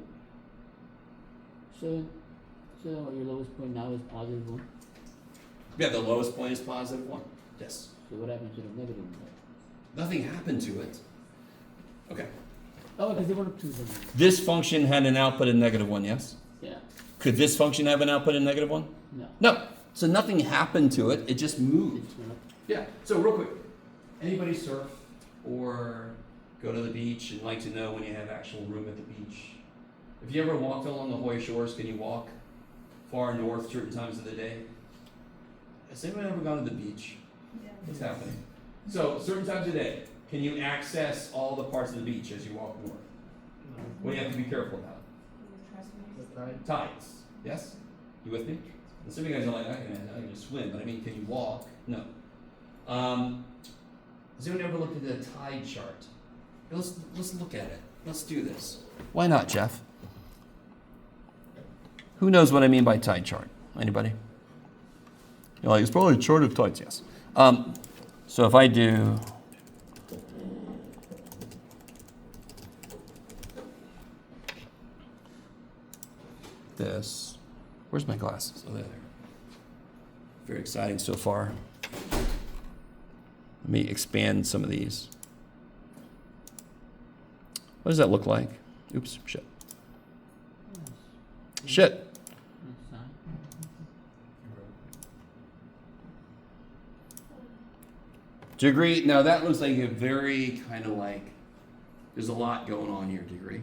S2: So your lowest point now is +1.
S1: Yeah, the lowest point is +1. Yes.
S2: So what happened to the negative one?
S1: Nothing happened to it. Okay.
S2: Oh, because they went up 2.
S1: This function had an output of -1, yes?
S2: Yeah.
S1: Could this function have an output of -1?
S2: No.
S1: No. So nothing happened to it, it just
S2: It
S1: moved.
S2: just went up.
S1: Yeah, so real quick, anybody surf or go to the beach and like to know when you have actual room at the beach? If you ever walked along the Hawaii shores, can you walk far north certain times of the day? has anyone ever gone to the beach?
S3: Yeah.
S1: What's happening? So, certain times of day, can you access all the parts of the beach as you walk north? What do you have to be careful about?
S4: The tide.
S1: Tides. Yes? You with me? And some of you guys are like, I can just swim, but I mean, can you walk? No. Has anyone ever looked at the tide chart? Let's look at it. Let's do this. Why not, Jeff? Who knows what I mean by tide chart? Anybody? You're like, it's probably a chart of tides, yes. So if I do this, where's my glasses? Oh, there. Very exciting so far. Let me expand some of these. What does that look like? Oops, shit. Shit. Do you agree? Now that looks like a very kind of like, there's a lot going on here, do you agree?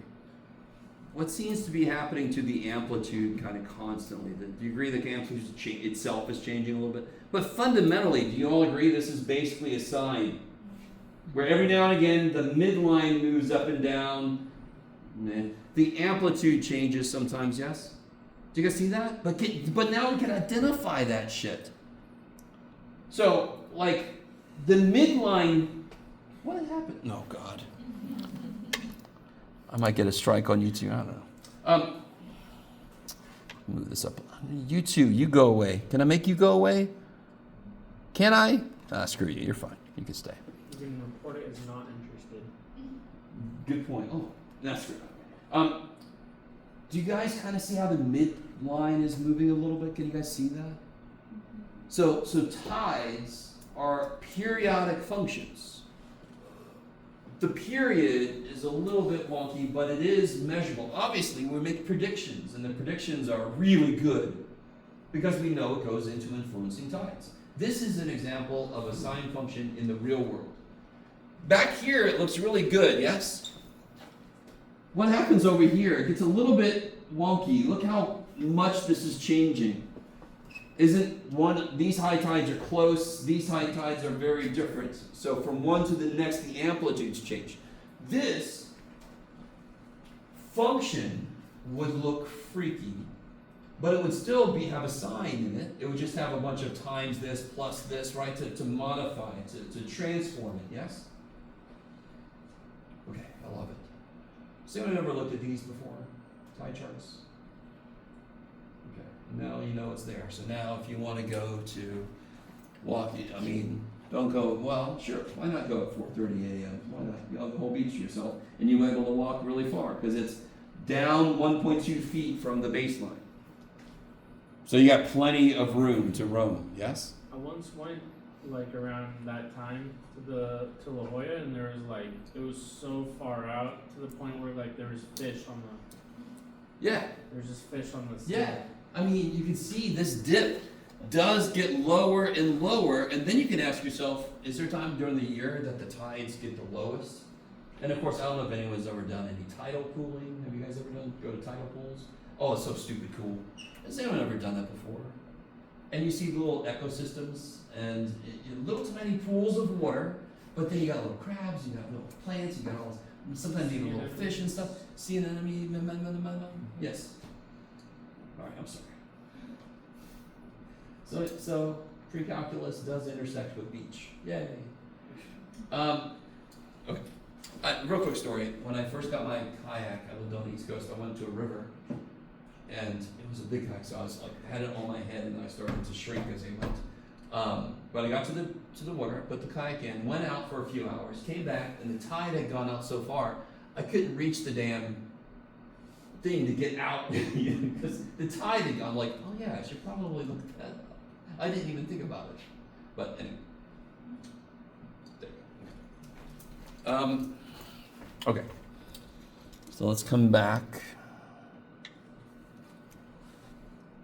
S1: What seems to be happening to the amplitude kind of constantly? Do you agree that the amplitude itself is changing a little bit? But fundamentally, do you all agree this is basically a sine? Where every now and again, the midline moves up and down. The amplitude changes sometimes, yes? Do you guys see that? But now we can identify that shit. So, like, the midline, what happened? Oh, God. I might get a strike on YouTube. I don't know. Move this up. You two, you go away. Can I make you go away? Can I? Screw you. You're fine. You can stay.
S6: You can report it as not interested.
S1: Good point. Oh, that's good. Do you guys kind of see how the midline is moving a little bit? Can you guys see that? So tides are periodic functions. The period is a little bit wonky, but it is measurable. Obviously, we make predictions, and the predictions are really good because we know it goes into influencing tides. This is an example of a sine function in the real world. Back here, it looks really good, yes? What happens over here? It gets a little bit wonky. Look how much this is changing. These high tides are close, these high tides are very different. So from one to the next, the amplitudes change. This function would look freaky, but it would still have a sign in it. It would just have a bunch of times this plus this, right, to modify it, to transform it, yes? Okay, I love it. Has anyone ever looked at these before? Tide charts? Now you know it's there. So now if you want to go to walking, don't go, well, sure, why not go at 4:30 a.m.? Why not? You have the whole beach to yourself, and you might be able to walk really far because it's down 1.2 feet from the baseline. So you got plenty of room to roam, yes?
S6: I once went like around that time to La Jolla, and there was like, it was so far out to the point where like there was fish on the,
S1: Yeah.
S6: there's just fish on the sea.
S1: Yeah. I mean, you can see this dip does get lower and lower, and then you can ask yourself, is there a time during the year that the tides get the lowest? And of course, I don't know if anyone's ever done any tidal pooling. Have you guys ever go to tidal pools? Oh, it's so stupid cool. Has anyone ever done that before? And you see little ecosystems and little tiny pools of water, but then you got little crabs, you got little plants, you got all this, sometimes even little fish and stuff. Sea anemone, yes. All right, I'm sorry. So pre-calculus does intersect with beach. Yay. Okay. Real quick story. When I first got my kayak, I lived on the East Coast. I went to a river, and it was a big kayak, so I was like had it on my head, and I started to shrink as I went. But I got to the water, put the kayak in, went out for a few hours, came back, and the tide had gone out so far, I couldn't reach the damn thing to get out because the tide had gone. Like, oh yeah, I should probably look at that up. I didn't even think about it. But anyway. Okay. So let's come back.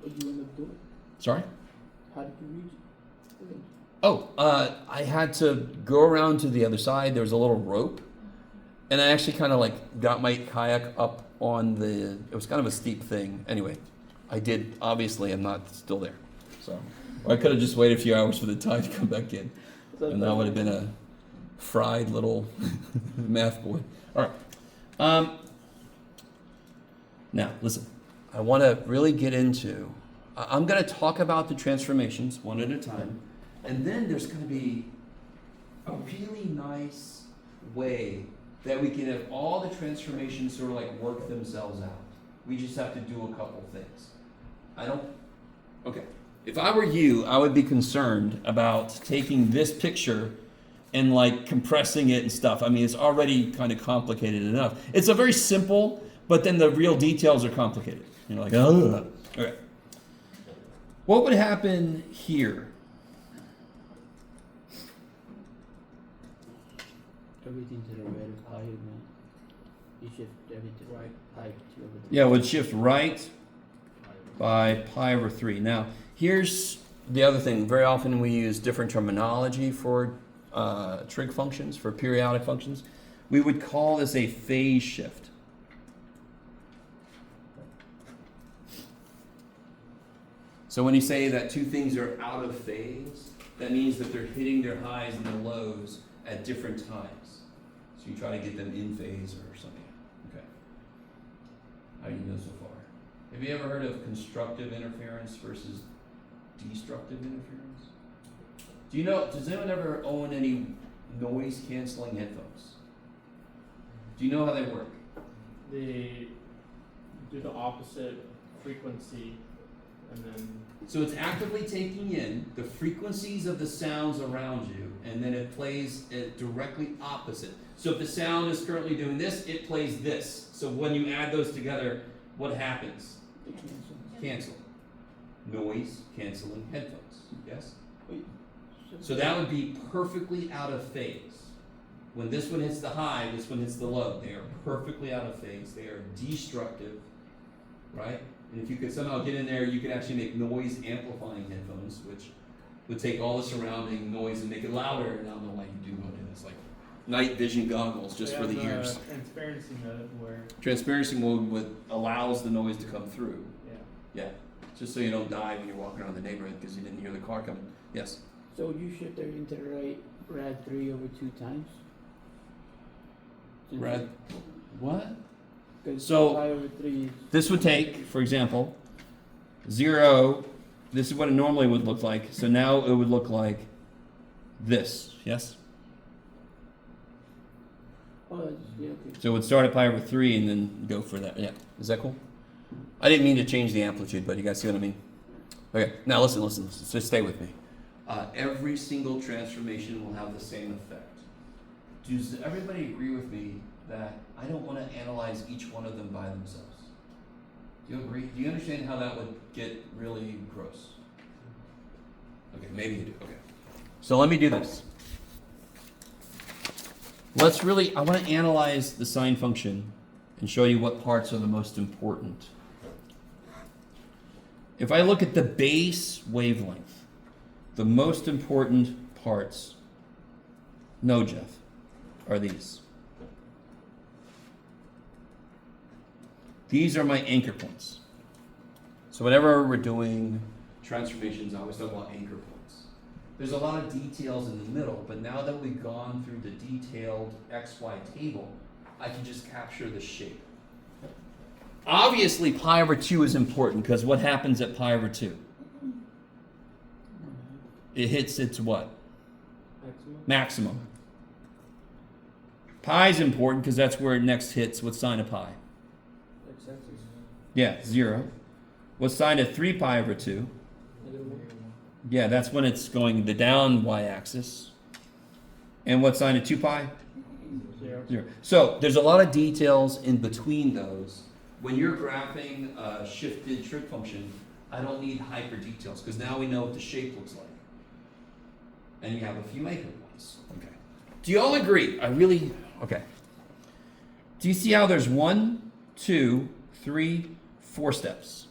S2: What did you end up doing?
S1: Sorry?
S2: How did you reach it?
S1: Oh, I had to go around to the other side. There was a little rope. And I actually kind of like got my kayak up on it was kind of a steep thing. Anyway, I did, obviously I'm not still there. So, Or I could have just waited a few hours for the tide to come back in. And that would have been a fried little math boy. All right. Now, listen. I want to really get into. I'm going to talk about the transformations one at a time, and then there's going to be a really nice way that we can have all the transformations sort of like work themselves out. We just have to do a couple things. Okay. If I were you, I would be concerned about taking this picture and like compressing it and stuff. I mean, it's already kind of complicated enough. It's a very simple, but then the real details are complicated. You're like, oh. Okay. What would happen here?
S2: Everything to the right of pi, man. You shift everything to right pi to over.
S1: Yeah, it would shift right by pi over 3. Now, here's the other thing. Very often we use different terminology for trig functions, for periodic functions. We would call this a phase shift. So when you say that two things are out of phase, that means that they're hitting their highs and their lows at different times. So you try to get them in phase or something. Okay. How do you know so far? Have you ever heard of constructive interference versus destructive interference? Do you know, does anyone ever own any noise canceling headphones? Do you know how they work?
S6: They do the opposite frequency, and then
S1: So it's actively taking in the frequencies of the sounds around you, and then it plays it directly opposite. So if the sound is currently doing this, it plays this. So when you add those together, what happens?
S2: They cancel.
S1: Cancel. Noise canceling headphones. Yes?
S2: Wait.
S1: So that would be perfectly out of phase. When this one hits the high, this one hits the low. They are perfectly out of phase. They are destructive, right? And if you could somehow get in there, you could actually make noise amplifying headphones, which would take all the surrounding noise and make it louder. And I don't know why you do one. It's like night vision goggles just for the ears.
S6: Transparency mode where
S1: Transparency mode allows the noise to come through.
S6: yeah.
S1: Yeah, just so you don't die when you're walking around the neighborhood because you didn't hear the car coming. Yes.
S2: So you shift everything to the right, rad 3 over 2 times?
S1: Rad. What?
S2: Because
S1: So-
S2: pi over 3 is...
S1: This would take, for example, 0. This is what it normally would look like. So now it would look like this. Yes?
S2: Oh, that's, yeah, okay.
S1: So it would start at pi over 3 and then go for that. Yeah. Is that cool? I didn't mean to change the amplitude, but you guys see what I mean? Okay. Now listen. Just stay with me. Every single transformation will have the same effect. Does everybody agree with me that I don't want to analyze each one of them by themselves? Do you agree? Do you understand how that would get really gross? Okay, maybe you do. Okay. So let me do this. I want to analyze the sine function and show you what parts are the most important. If I look at the base wavelength, the most important parts, no, Jeff, are these. These are my anchor points. So whenever we're doing transformations, I always talk about anchor points. There's a lot of details in the middle, but now that we've gone through the detailed XY table, I can just capture the shape. Obviously, pi over 2 is important because what happens at pi over 2? It hits its what? Maximum. Pi is important because that's where it next hits. What sine of pi? Yeah, 0. What sine of 3 pi over 2? Yeah, that's when it's going the down y-axis. And what sine of 2 pi? 0. So there's a lot of details in between those. When you're graphing a shifted trig function, I don't need hyper details because now we know what the shape looks like. And you have a few anchor points. Okay. Do you all agree? Okay. Do you see how there's 1, 2, 3, 4 steps?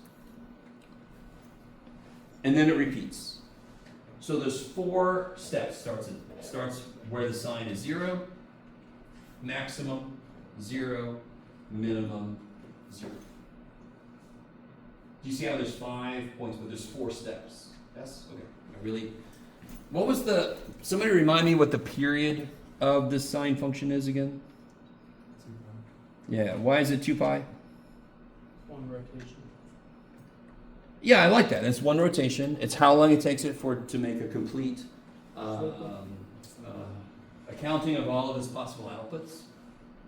S1: And then it repeats. So there's 4 steps. Starts where the sine is 0, maximum, 0, minimum, 0. Do you see how there's 5 points, but there's 4 steps? Yes? Okay. What was somebody remind me what the period of this sine function is again? Yeah, why is it 2 pi?
S6: One rotation.
S1: Yeah, I like that. It's one rotation. It's how long it takes it to make a complete accounting of all of its possible outputs.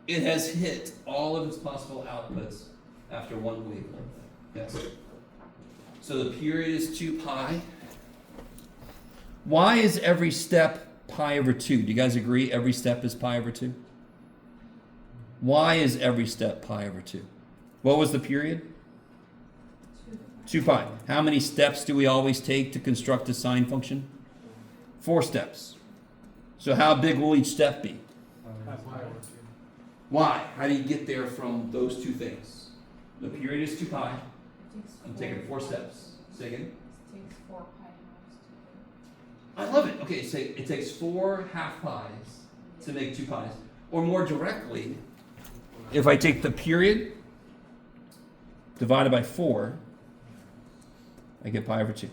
S1: It has hit all of its possible outputs after one wavelength. Yes. So the period is 2 pi. Why is every step pi over 2? Do you guys agree every step is pi over 2? Why is every step pi over 2? What was the period? 2 pi. How many steps do we always take to construct a sine function? 4 steps. So how big will each step be? Why? How do you get there from those two things? The period is 2 pi. I'm taking 4 steps. Say again?
S5: It takes 4 pi halves
S1: I love it. Okay, so it takes 4 half pies to make 2 pies. Or more directly, if I take the period divided by 4, I get pi over 2.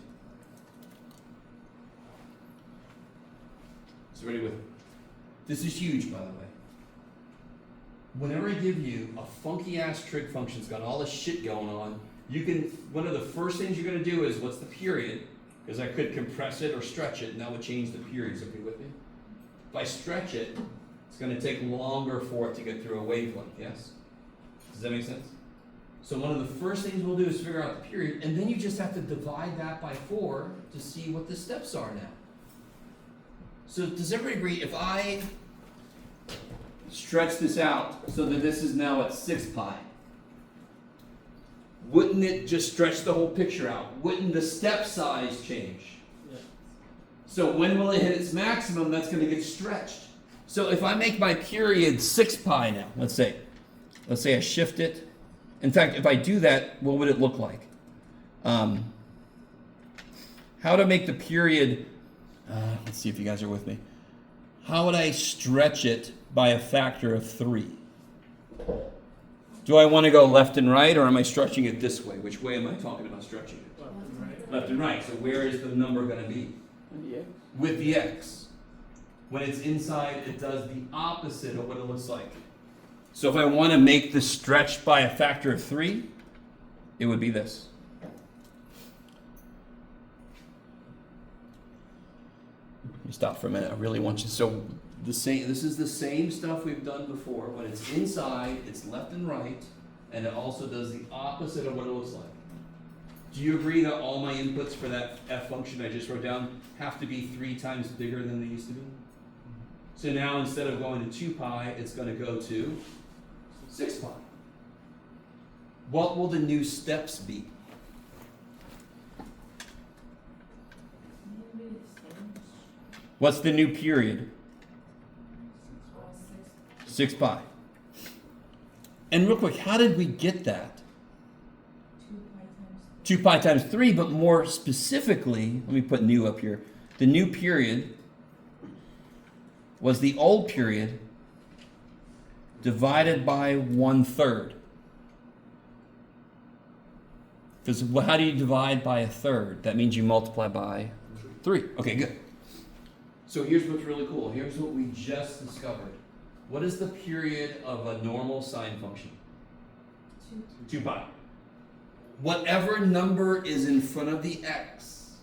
S1: So ready with it? This is huge, by the way. Whenever I give you a funky ass trig function that's got all this shit going on, one of the first things you're going to do is what's the period? Because I could compress it or stretch it, and that would change the periods. Okay, with me? If I stretch it, it's going to take longer for it to get through a wavelength, yes? Does that make sense? So one of the first things we'll do is figure out the period, and then you just have to divide that by 4 to see what the steps are now. So does everybody agree, if I stretch this out so that this is now at 6 pi, wouldn't it just stretch the whole picture out? Wouldn't the step size change?
S6: Yeah.
S1: So when will it hit its maximum? That's going to get stretched. So if I make my period 6 pi now, let's say I shift it. In fact, if I do that, what would it look like? How to make the period, let's see if you guys are with me. How would I stretch it by a factor of 3? Do I want to go left and right, or am I stretching it this way? Which way am I talking about stretching it?
S6: Left and right.
S1: Left and right. So where is the number going to be?
S2: Yeah.
S1: With the x. When it's inside, it does the opposite of what it looks like. So if I want to make the stretch by a factor of 3, it would be this. Let me stop for a minute. I really want you. So this is the same stuff we've done before. When it's inside, it's left and right, and it also does the opposite of what it looks like. Do you agree that all my inputs for that f function I just wrote down have to be 3 times bigger than they used to be? So now instead of going to 2 pi, it's going to go to 6 pi. What will the new steps be? What's the new period? 6 pi. And real quick, how did we get that? 2 pi times 3, but more specifically, let me put new up here. The new period was the old period divided by 1/3. Because how do you divide by 1/3? That means you multiply by 3. Okay, good. So here's what's really cool. Here's what we just discovered. What is the period of a normal sine function? 2 pi. Whatever number is in front of the x,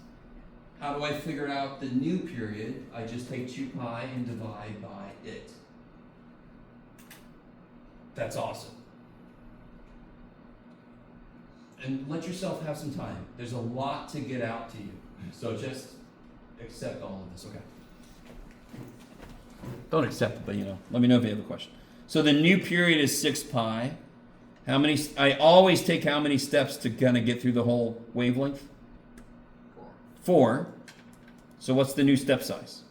S1: how do I figure out the new period? I just take 2 pi and divide by it. That's awesome. And let yourself have some time. There's a lot to get out to you. So just accept all of this, okay? Don't accept it, but let me know if you have a question. So the new period is 6 pi. I always take how many steps to kind of get through the whole wavelength? 4. So what's the new step size?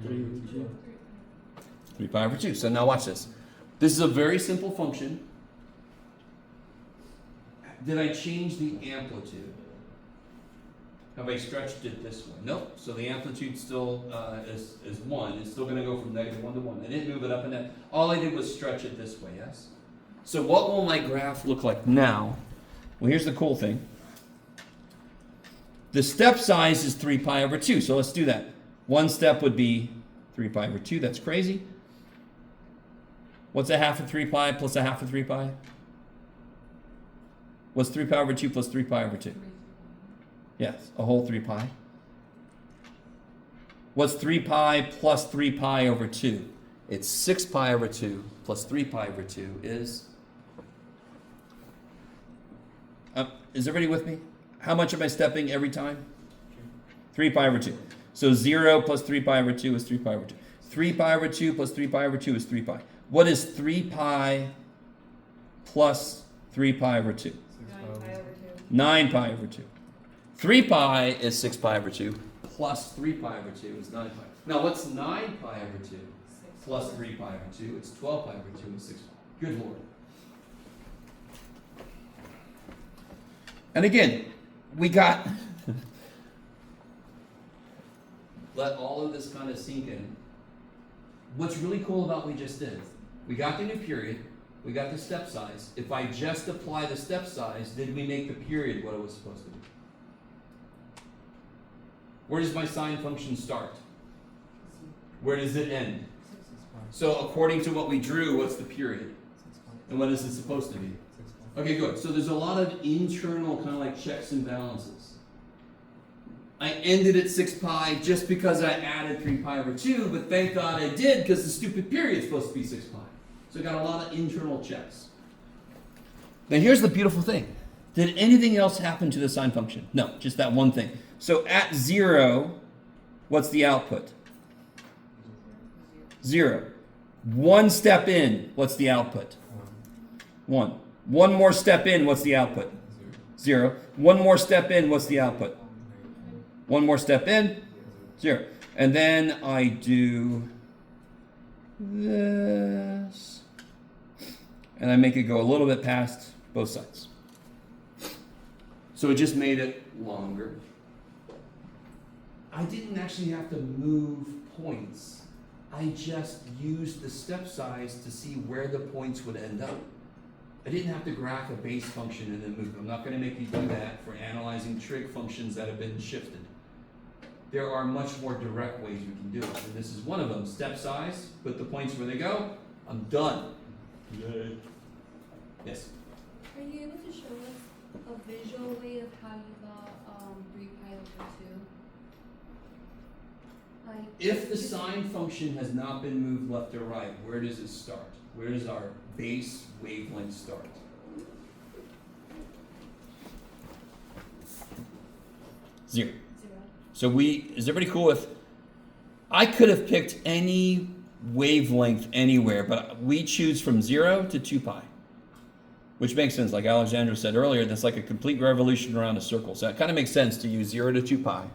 S1: 3 pi over 2. So now watch this. This is a very simple function. Did I change the amplitude? Have I stretched it this way? Nope. So the amplitude still is 1. It's still going to go from -1 to 1. I didn't move it up and down. All I did was stretch it this way, yes? So what will my graph look like now? Well, here's the cool thing. The step size is 3 pi over 2, so let's do that. One step would be 3 pi over 2, that's crazy. What's a half of 3 pi plus a half of 3 pi? What's 3 pi over 2 plus 3 pi over 2? Yes, a whole 3 pi. What's 3 pi plus 3 pi over 2? It's 6 pi over 2 plus 3 pi over 2 is... is everybody with me? How much am I stepping every time? 3 pi over 2. So 0 plus 3 pi over 2 is 3 pi over 2. 3 pi over 2 plus 3 pi over 2 is 3 pi. What is 3 pi plus 3 pi over 2?
S5: 9 pi over 2.
S1: 9 pi over 2. 3 pi is 6 pi over 2 plus 3 pi over 2 is 9 pi. Now what's 9 pi over 2 plus 3 pi over 2? It's 12 pi over 2 and 6 pi. Good Lord. And again, we got... Let all of this kind of sink in. What's really cool about what we just did, we got the new period, we got the step size. If I just apply the step size, did we make the period what it was supposed to be? Where does my sine function start? Where does it end? So according to what we drew, what's the period? And what is it supposed to be? Okay, good. So there's a lot of internal kind of like checks and balances. I ended at 6 pi just because I added 3 pi over 2, but thank God I did because the stupid period is supposed to be 6 pi. So I got a lot of internal checks. Now here's the beautiful thing. Did anything else happen to the sine function? No, just that one thing. So at 0, what's the output? 0. One step in, what's the output? 1. One more step in, what's the output? 0. One more step in, what's the output? One more step in, 0. And then I do this. And I make it go a little bit past both sides. So it just made it longer. I didn't actually have to move points. I just used the step size to see where the points would end up. I didn't have to graph a base function and then move them. I'm not going to make you do that for analyzing trig functions that have been shifted. There are much more direct ways we can do it, and this is one of them. Step size, put the points where they go, I'm done. Yay. Yes?
S3: Are you able to show us a visual way of how you got 3 pi over 2? Like,
S1: If the sine function has not been moved left or right, where does it start? Where does our base wavelength start? Zero.
S3: 0.
S1: So is everybody cool with, I could have picked any wavelength anywhere, but we choose from 0 to 2 pi, which makes sense. Like Alexandra said earlier, that's like a complete revolution around a circle. So it kind of makes sense to use 0 to 2 pi.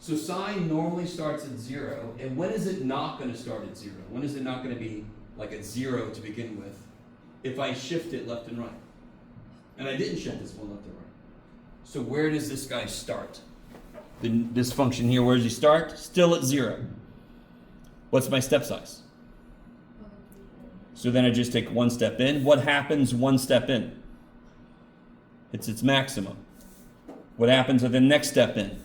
S1: So sine normally starts at 0, and when is it not going to start at 0? When is it not going to be like at 0 to begin with if I shift it left and right? And I didn't shift this one left and right. So where does this guy start? This function here, where does he start? Still at 0. What's my step size? So then I just take one step in. What happens one step in? It's its maximum. What happens with the next step in?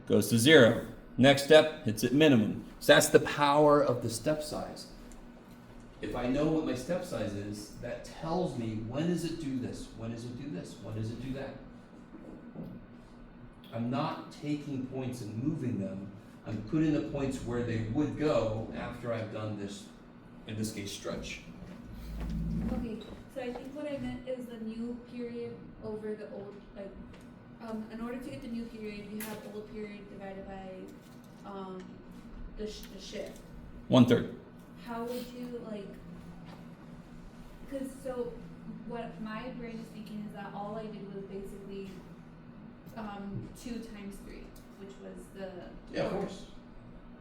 S1: Goes to 0. Next step, hits at minimum. So that's the power of the step size. If I know what my step size is, that tells me when does it do this, when does it do this, when does it do that. I'm not taking points and moving them. I'm putting the points where they would go after I've done this, in this case, stretch.
S3: Okay, so I think what I meant is the new period over the old, like, in order to get the new period, you have old period divided by the shift.
S1: 1/3.
S3: How would you, like, because so what my brain is thinking is that all I did was basically 2 times 3, which was the...
S1: Yeah, of course.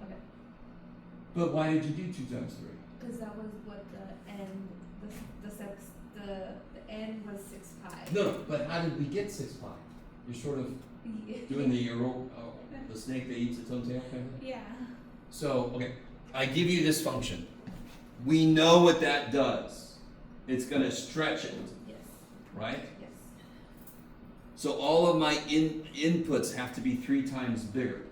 S3: Okay.
S1: But why did you do 2 times 3?
S3: Because that was what the end, the end was 6 pi.
S1: No, but how did we get 6 pi? You're sort of doing the snake that eats its own tail kind of thing?
S3: Yeah.
S1: So, okay, I give you this function. We know what that does. It's going to stretch it,
S3: Yes.
S1: right?
S3: Yes.
S1: So all of my inputs have to be 3 times bigger.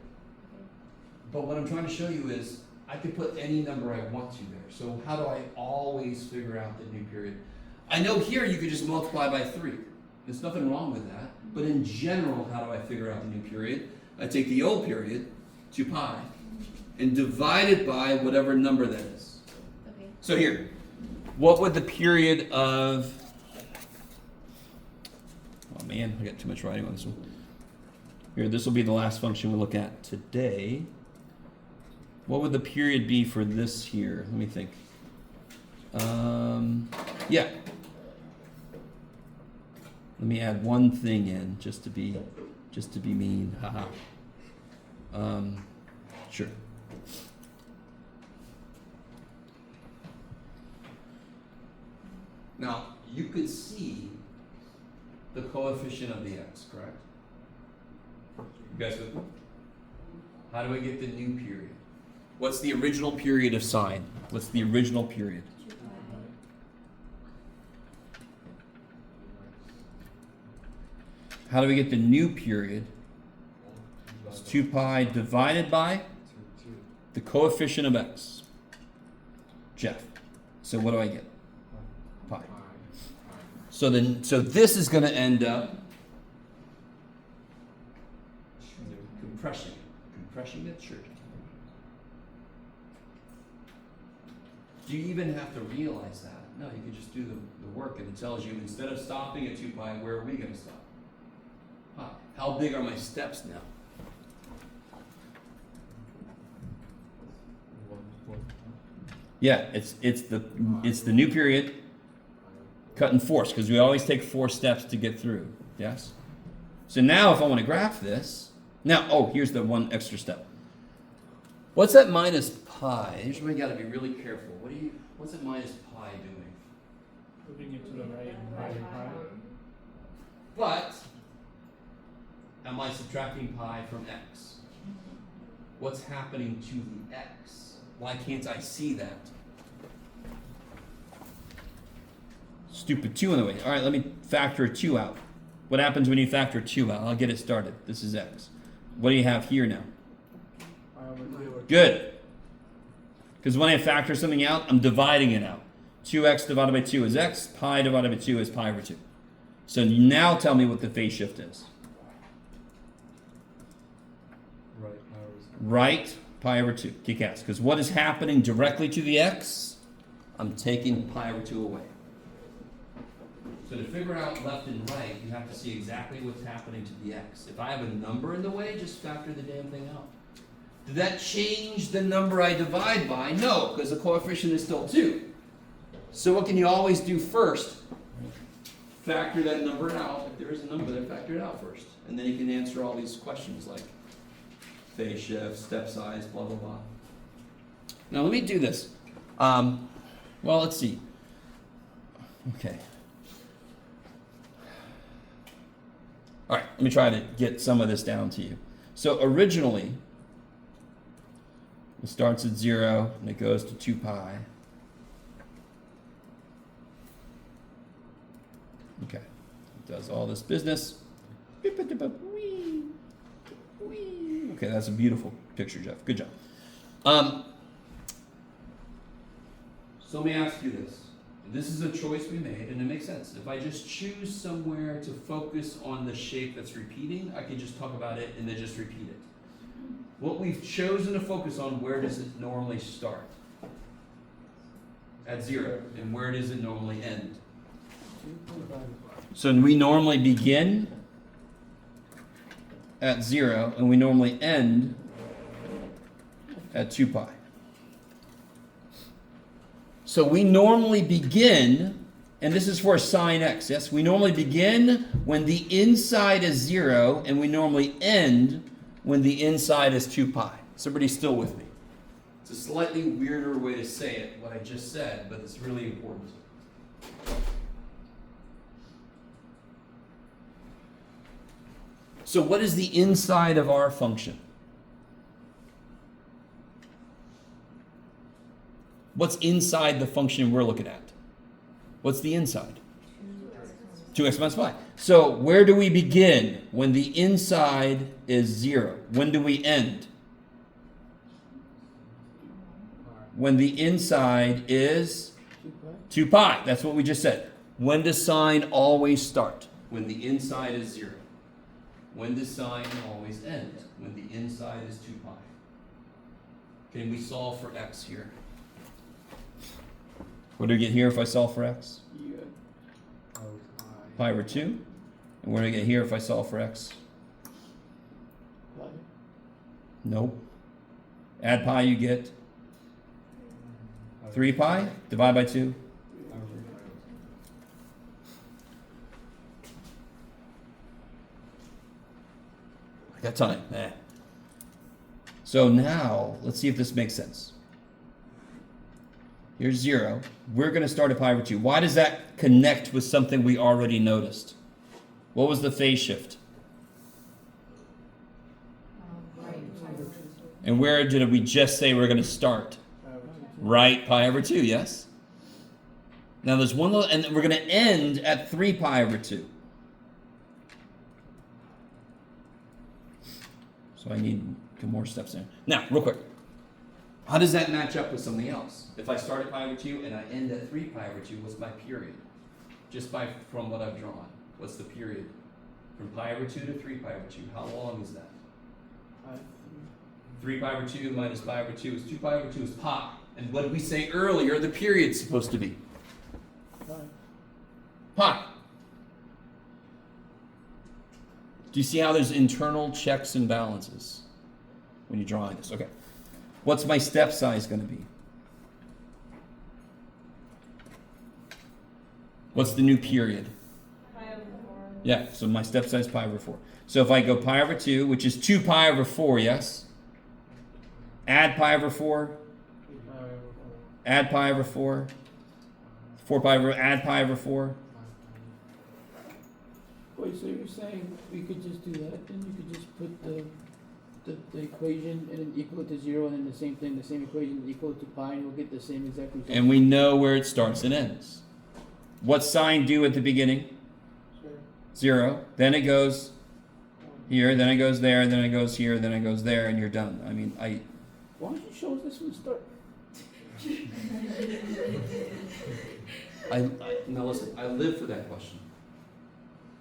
S1: But what I'm trying to show you is I could put any number I want to there. So how do I always figure out the new period? I know here you could just multiply by 3. There's nothing wrong with that. But in general, how do I figure out the new period? I take the old period, 2 pi, and divide it by whatever number that is.
S3: Okay.
S1: So here, what would the period of... Oh man, I got too much writing on this one. Here, this will be the last function we look at today. What would the period be for this here? Let me think. Yeah. Let me add one thing in just to be mean. Haha. Sure. Now you could see the coefficient of the x, correct? You guys with me? How do I get the new period? What's the original period of sine? What's the original period?
S3: 2 pi.
S1: How do we get the new period? It's 2 pi divided by the coefficient of x. Jeff. So what do I get? Pi. So this is going to end up compressing it, sure. Do you even have to realize that? No, you can just do the work, and it tells you instead of stopping at 2 pi, where are we going to stop? How big are my steps now? Yeah, it's the new period cut in force, because we always take 4 steps to get through. Yes. So now, if I want to graph this, here's the one extra step. What's that minus pi? Here's where we got to be really careful. What's that minus pi doing?
S6: Moving it to the right, pi.
S1: But am I subtracting pi from x? What's happening to the x? Why can't I see that? Stupid 2 in the way. All right, let me factor a 2 out. What happens when you factor 2 out? I'll get it started. This is x. What do you have here now? Good. Because when I factor something out, I'm dividing it out. 2x divided by 2 is x. Pi divided by 2 is pi over 2. So now tell me what the phase shift is. Right, pi over 2. Kick ass. Because what is happening directly to the x? I'm taking pi over 2 away. So to figure out left and right, you have to see exactly what's happening to the x. If I have a number in the way, just factor the damn thing out. Did that change the number I divide by? No, because the coefficient is still 2. So what can you always do first? Factor that number out. If there is a number there, factor it out first. And then you can answer all these questions like phase shift, step size, blah, blah, blah. Now let me do this. Well, let's see. Okay. All right, let me try to get some of this down to you. So originally, it starts at 0 and it goes to 2 pi. Okay, it does all this business. Okay, that's a beautiful picture, Jeff. Good job. So let me ask you this. This is a choice we made, and it makes sense. If I just choose somewhere to focus on the shape that's repeating, I can just talk about it and then just repeat it. What we've chosen to focus on, where does it normally start? At 0. And where does it normally end? So we normally begin at 0, and we normally end at 2 pi. So we normally begin, and this is for sine x, yes? We normally begin when the inside is 0, and we normally end when the inside is 2 pi. Is everybody still with me? It's a slightly weirder way to say it, what I just said, but it's really important. So what is the inside of our function? What's inside the function we're looking at? What's the inside? 2x minus pi. So where do we begin? When the inside is 0. When do we end? When the inside is 2 pi. That's what we just said. When does sine always start? When the inside is 0. When does sine always end? When the inside is 2 pi. Can we solve for x here? What do we get here if I solve for x? Pi over 2. And what do I get here if I solve for x? Nope. Add pi, you get 3 pi. Divide by 2. I got time. So now, let's see if this makes sense. Here's 0. We're going to start at pi over 2. Why does that connect with something we already noticed? What was the phase shift? And where did we just say we're going to start? Right, pi over 2, yes? Now there's one little, and we're going to end at 3 pi over 2. So I need more steps there. Now, real quick. How does that match up with something else? If I start at pi over 2 and I end at 3 pi over 2, what's my period? Just from what I've drawn. What's the period? From pi over 2 to 3 pi over 2. How long is that? 3 pi over 2 minus pi over 2 is 2 pi over 2 is pi. And what did we say earlier the period's supposed to be? Pi. Do you see how there's internal checks and balances when you're drawing this? Okay. What's my step size going to be? What's the new period?
S5: Pi over 4.
S1: Yeah, so my step size is pi over 4. So if I go pi over 2, which is 2 pi over 4, yes? Add pi over 4. Add pi over 4. 4 pi over, add pi over 4.
S2: Wait, so you're saying we could just do that, then you could just put the equation and then equal it to 0, and then the same thing, the same equation equal it to pi, and we'll get the same exact result.
S1: And we know where it starts and ends. What's sine do at the beginning? 0. Then it goes here, then it goes there, then it goes here, then it goes there, and you're done. I mean,
S2: Why don't you show us this from the start?
S1: now listen, I live for that question.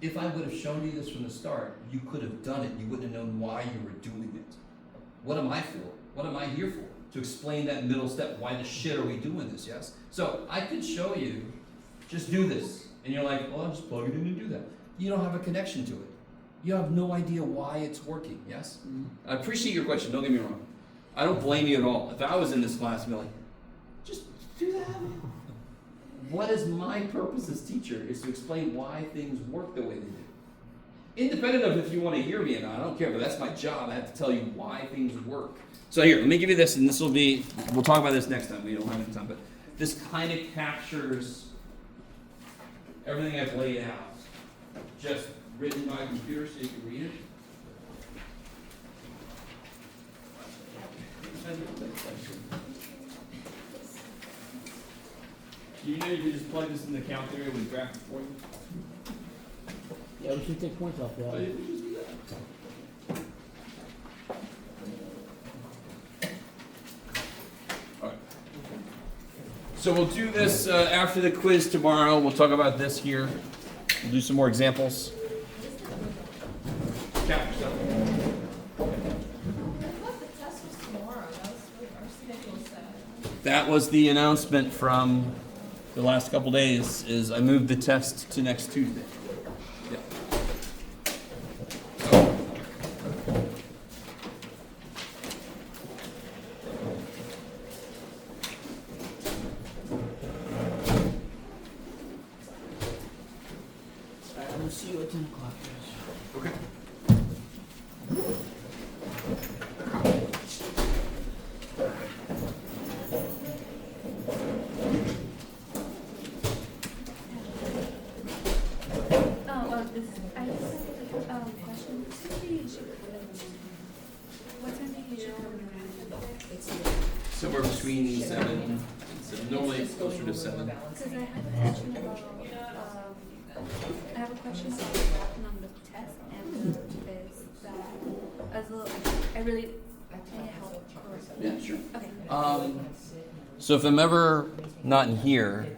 S1: If I would have shown you this from the start, you could have done it. You wouldn't have known why you were doing it. What am I for? What am I here for? To explain that middle step. Why the shit are we doing this, yes? So I could show you, just do this. And you're like, well, I'll just plug it in and do that. You don't have a connection to it. You have no idea why it's working, yes?
S2: Mm-hmm.
S1: I appreciate your question, don't get me wrong. I don't blame you at all. If I was in this class, I'd be like, just do that. What is my purpose as teacher is to explain why things work the way they do. Independent of if you want to hear me or not, I don't care, but that's my job. I have to tell you why things work. So here, let me give you this, and this will be, we'll talk about this next time. We don't have enough time, but this kind of captures everything I've laid out. Just written by computer so you can read it. You know you can just plug this in the calculator with graph it for you?
S2: Yeah, we should take points off that.
S1: But if we just do that. Alright. So we'll do this after the quiz tomorrow. We'll talk about this here. We'll do some more examples. Chapter 7.
S5: I thought the test was tomorrow. That was what our schedule said.
S1: That was the announcement from the last couple days, is I moved the test to next Tuesday. Yeah.
S2: Alright, I'm gonna see you at 10 o'clock, guys.
S1: Okay.
S3: Question. What time do you usually come around?
S1: Somewhere between 7 and 7. Normally it's closer to 7.
S3: Because I have a question about, I have a question about what happened on the test and is that as well, I really need help correctly.
S1: Yeah, sure.
S3: Okay.
S1: So if I'm ever not in here,